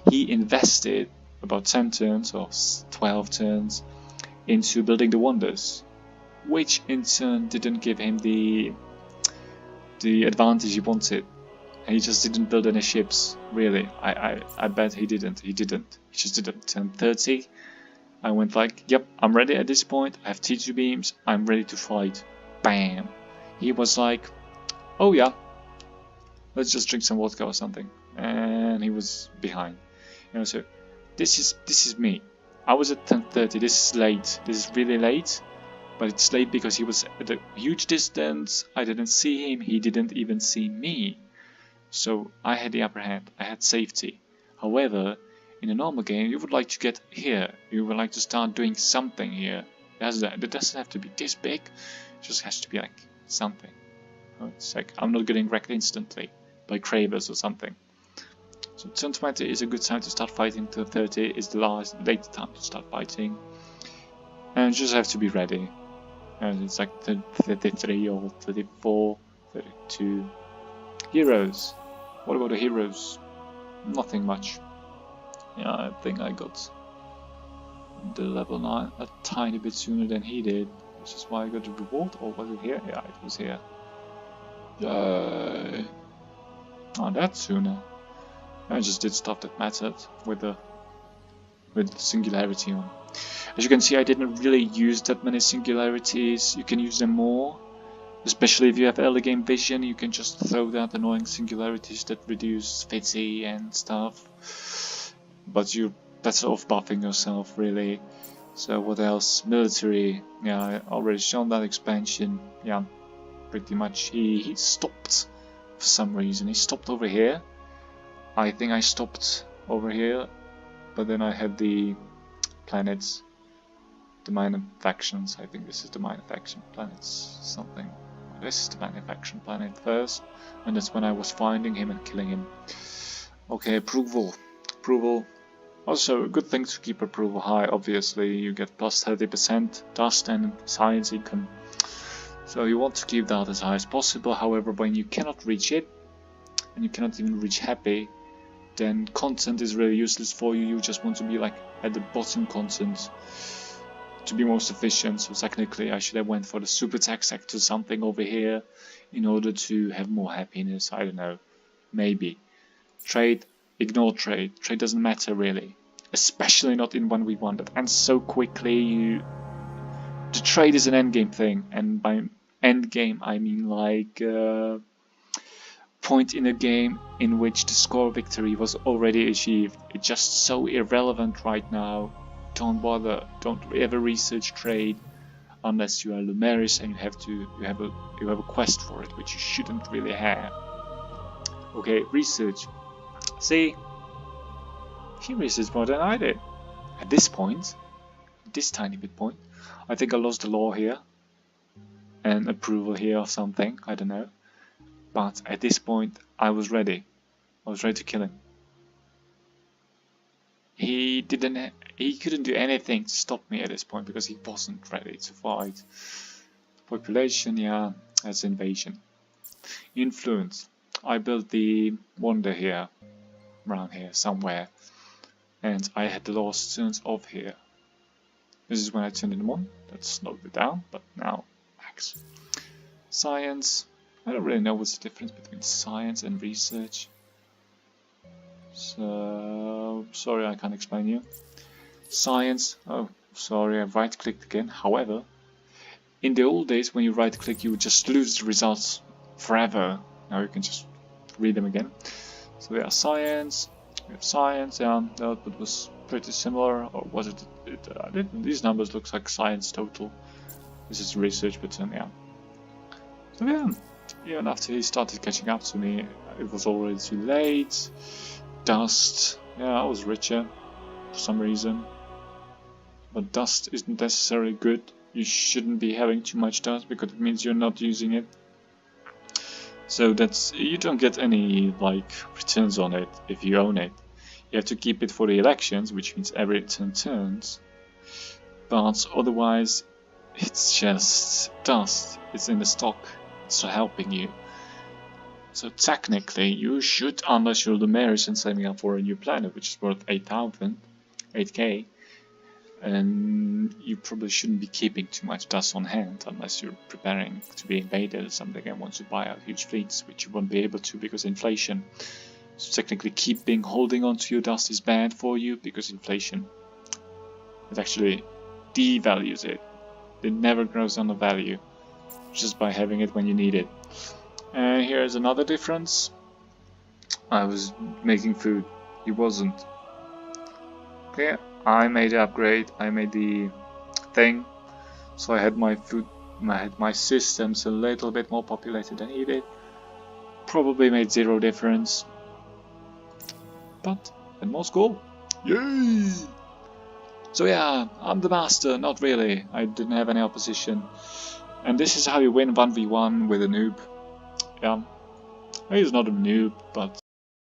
he invested about 10 turns or 12 turns into building the wonders, which in turn didn't give him the advantage he wanted. He just didn't build any ships, really. I bet he didn't. He just didn't. Turn 30. I went like, yep, I'm ready at this point. I have T2 beams. I'm ready to fight. Bam. He was like, oh yeah, let's just drink some vodka or something. And he was behind. You know, so this is me. I was at 10:30. This is late. This is really late. But it's late because he was at a huge distance. I didn't see him. He didn't even see me. So I had the upper hand. I had safety. However, in a normal game, you would like to get here. You would like to start doing something here. It doesn't have to be this big. It just has to be like something. It's like I'm not getting wrecked instantly by cravers or something. So turn 20 is a good time to start fighting. Turn 30 is the late time to start fighting. And you just have to be ready. And it's like 33 or 34, 32. Heroes. What about the heroes? Nothing much. Yeah, I think I got the level 9 a tiny bit sooner than he did, which is why I got the reward. Or was it here? Yeah, it was here. Yay! Oh, that's sooner. I just did stuff that mattered with the singularity on. As you can see, I didn't really use that many singularities. You can use them more. Especially if you have early game vision, you can just throw that annoying singularities that reduce fizzy and stuff. But you're better off buffing yourself, really. So what else? Military. Yeah, I already shown that expansion. Yeah, pretty much. He stopped for some reason. He stopped over here. I think I stopped over here. But then I had the planets. The minor factions. I think this is the minor faction planets. Something. This is the manufacturing planet first, and that's when I was finding him and killing him. Okay, approval. Also, a good thing to keep approval high. Obviously, you get plus 30% dust and science income. So you want to keep that as high as possible. However, when you cannot reach it, and you cannot even reach happy, then content is really useless for you. You just want to be like at the bottom content to be most efficient. So technically I should have went for the super tech sector, something over here, in order to have more happiness. I don't know, maybe. Trade, ignore trade. Trade doesn't matter really, especially not in 1v1. That ends so quickly. The trade is an endgame thing, and by endgame I mean like point in a game in which the score victory was already achieved. It's just so irrelevant right now. Don't bother. Don't ever research trade unless you are Lumeris and you have a quest for it, which you shouldn't really have. Okay, research. See, he researched more than I did. At this point, this tiny bit point, I think I lost the law here and approval here or something. I don't know. But at this point, I was ready. I was ready to kill him. He couldn't do anything to stop me at this point because he wasn't ready to fight. Population, yeah, that's invasion. Influence. I built the wonder here, around here, somewhere. And I had the last students off here. This is when I turned them on. That slowed it down, but now max. Science. I don't really know what's the difference between science and research. So sorry, I can't explain you. Science. Oh, sorry, I right clicked again. However, in the old days when you right click you would just lose the results forever. Now you can just read them again. So we have science. We have science, yeah, the output was pretty similar, or was it? These numbers look like science total. This is research, but yeah. So yeah, even after he started catching up to me, it was already too late. Dust, yeah, I was richer for some reason. But dust isn't necessarily good. You shouldn't be having too much dust because it means you're not using it. So that's, you don't get any like returns on it if you own it. You have to keep it for the elections, which means every 10 turns. But otherwise, it's just dust. It's in the stock. It's not helping you. So technically, you should, unless you're Lumeris and saving up for a new planet, which is worth 8k, and you probably shouldn't be keeping too much dust on hand unless you're preparing to be invaded or something and want to buy out huge fleets, which you won't be able to because inflation. So technically holding on to your dust is bad for you because inflation, it actually devalues it. It never grows on the value just by having it when you need it. And here's another difference. I was making food, he wasn't. Okay, I made the upgrade, I made the thing, so I had my food, I had my systems a little bit more populated than he did. Probably made zero difference, but and more school. Yay! So yeah, I'm the master, not really, I didn't have any opposition. And this is how you win 1v1 with a noob. Yeah, he's not a noob, but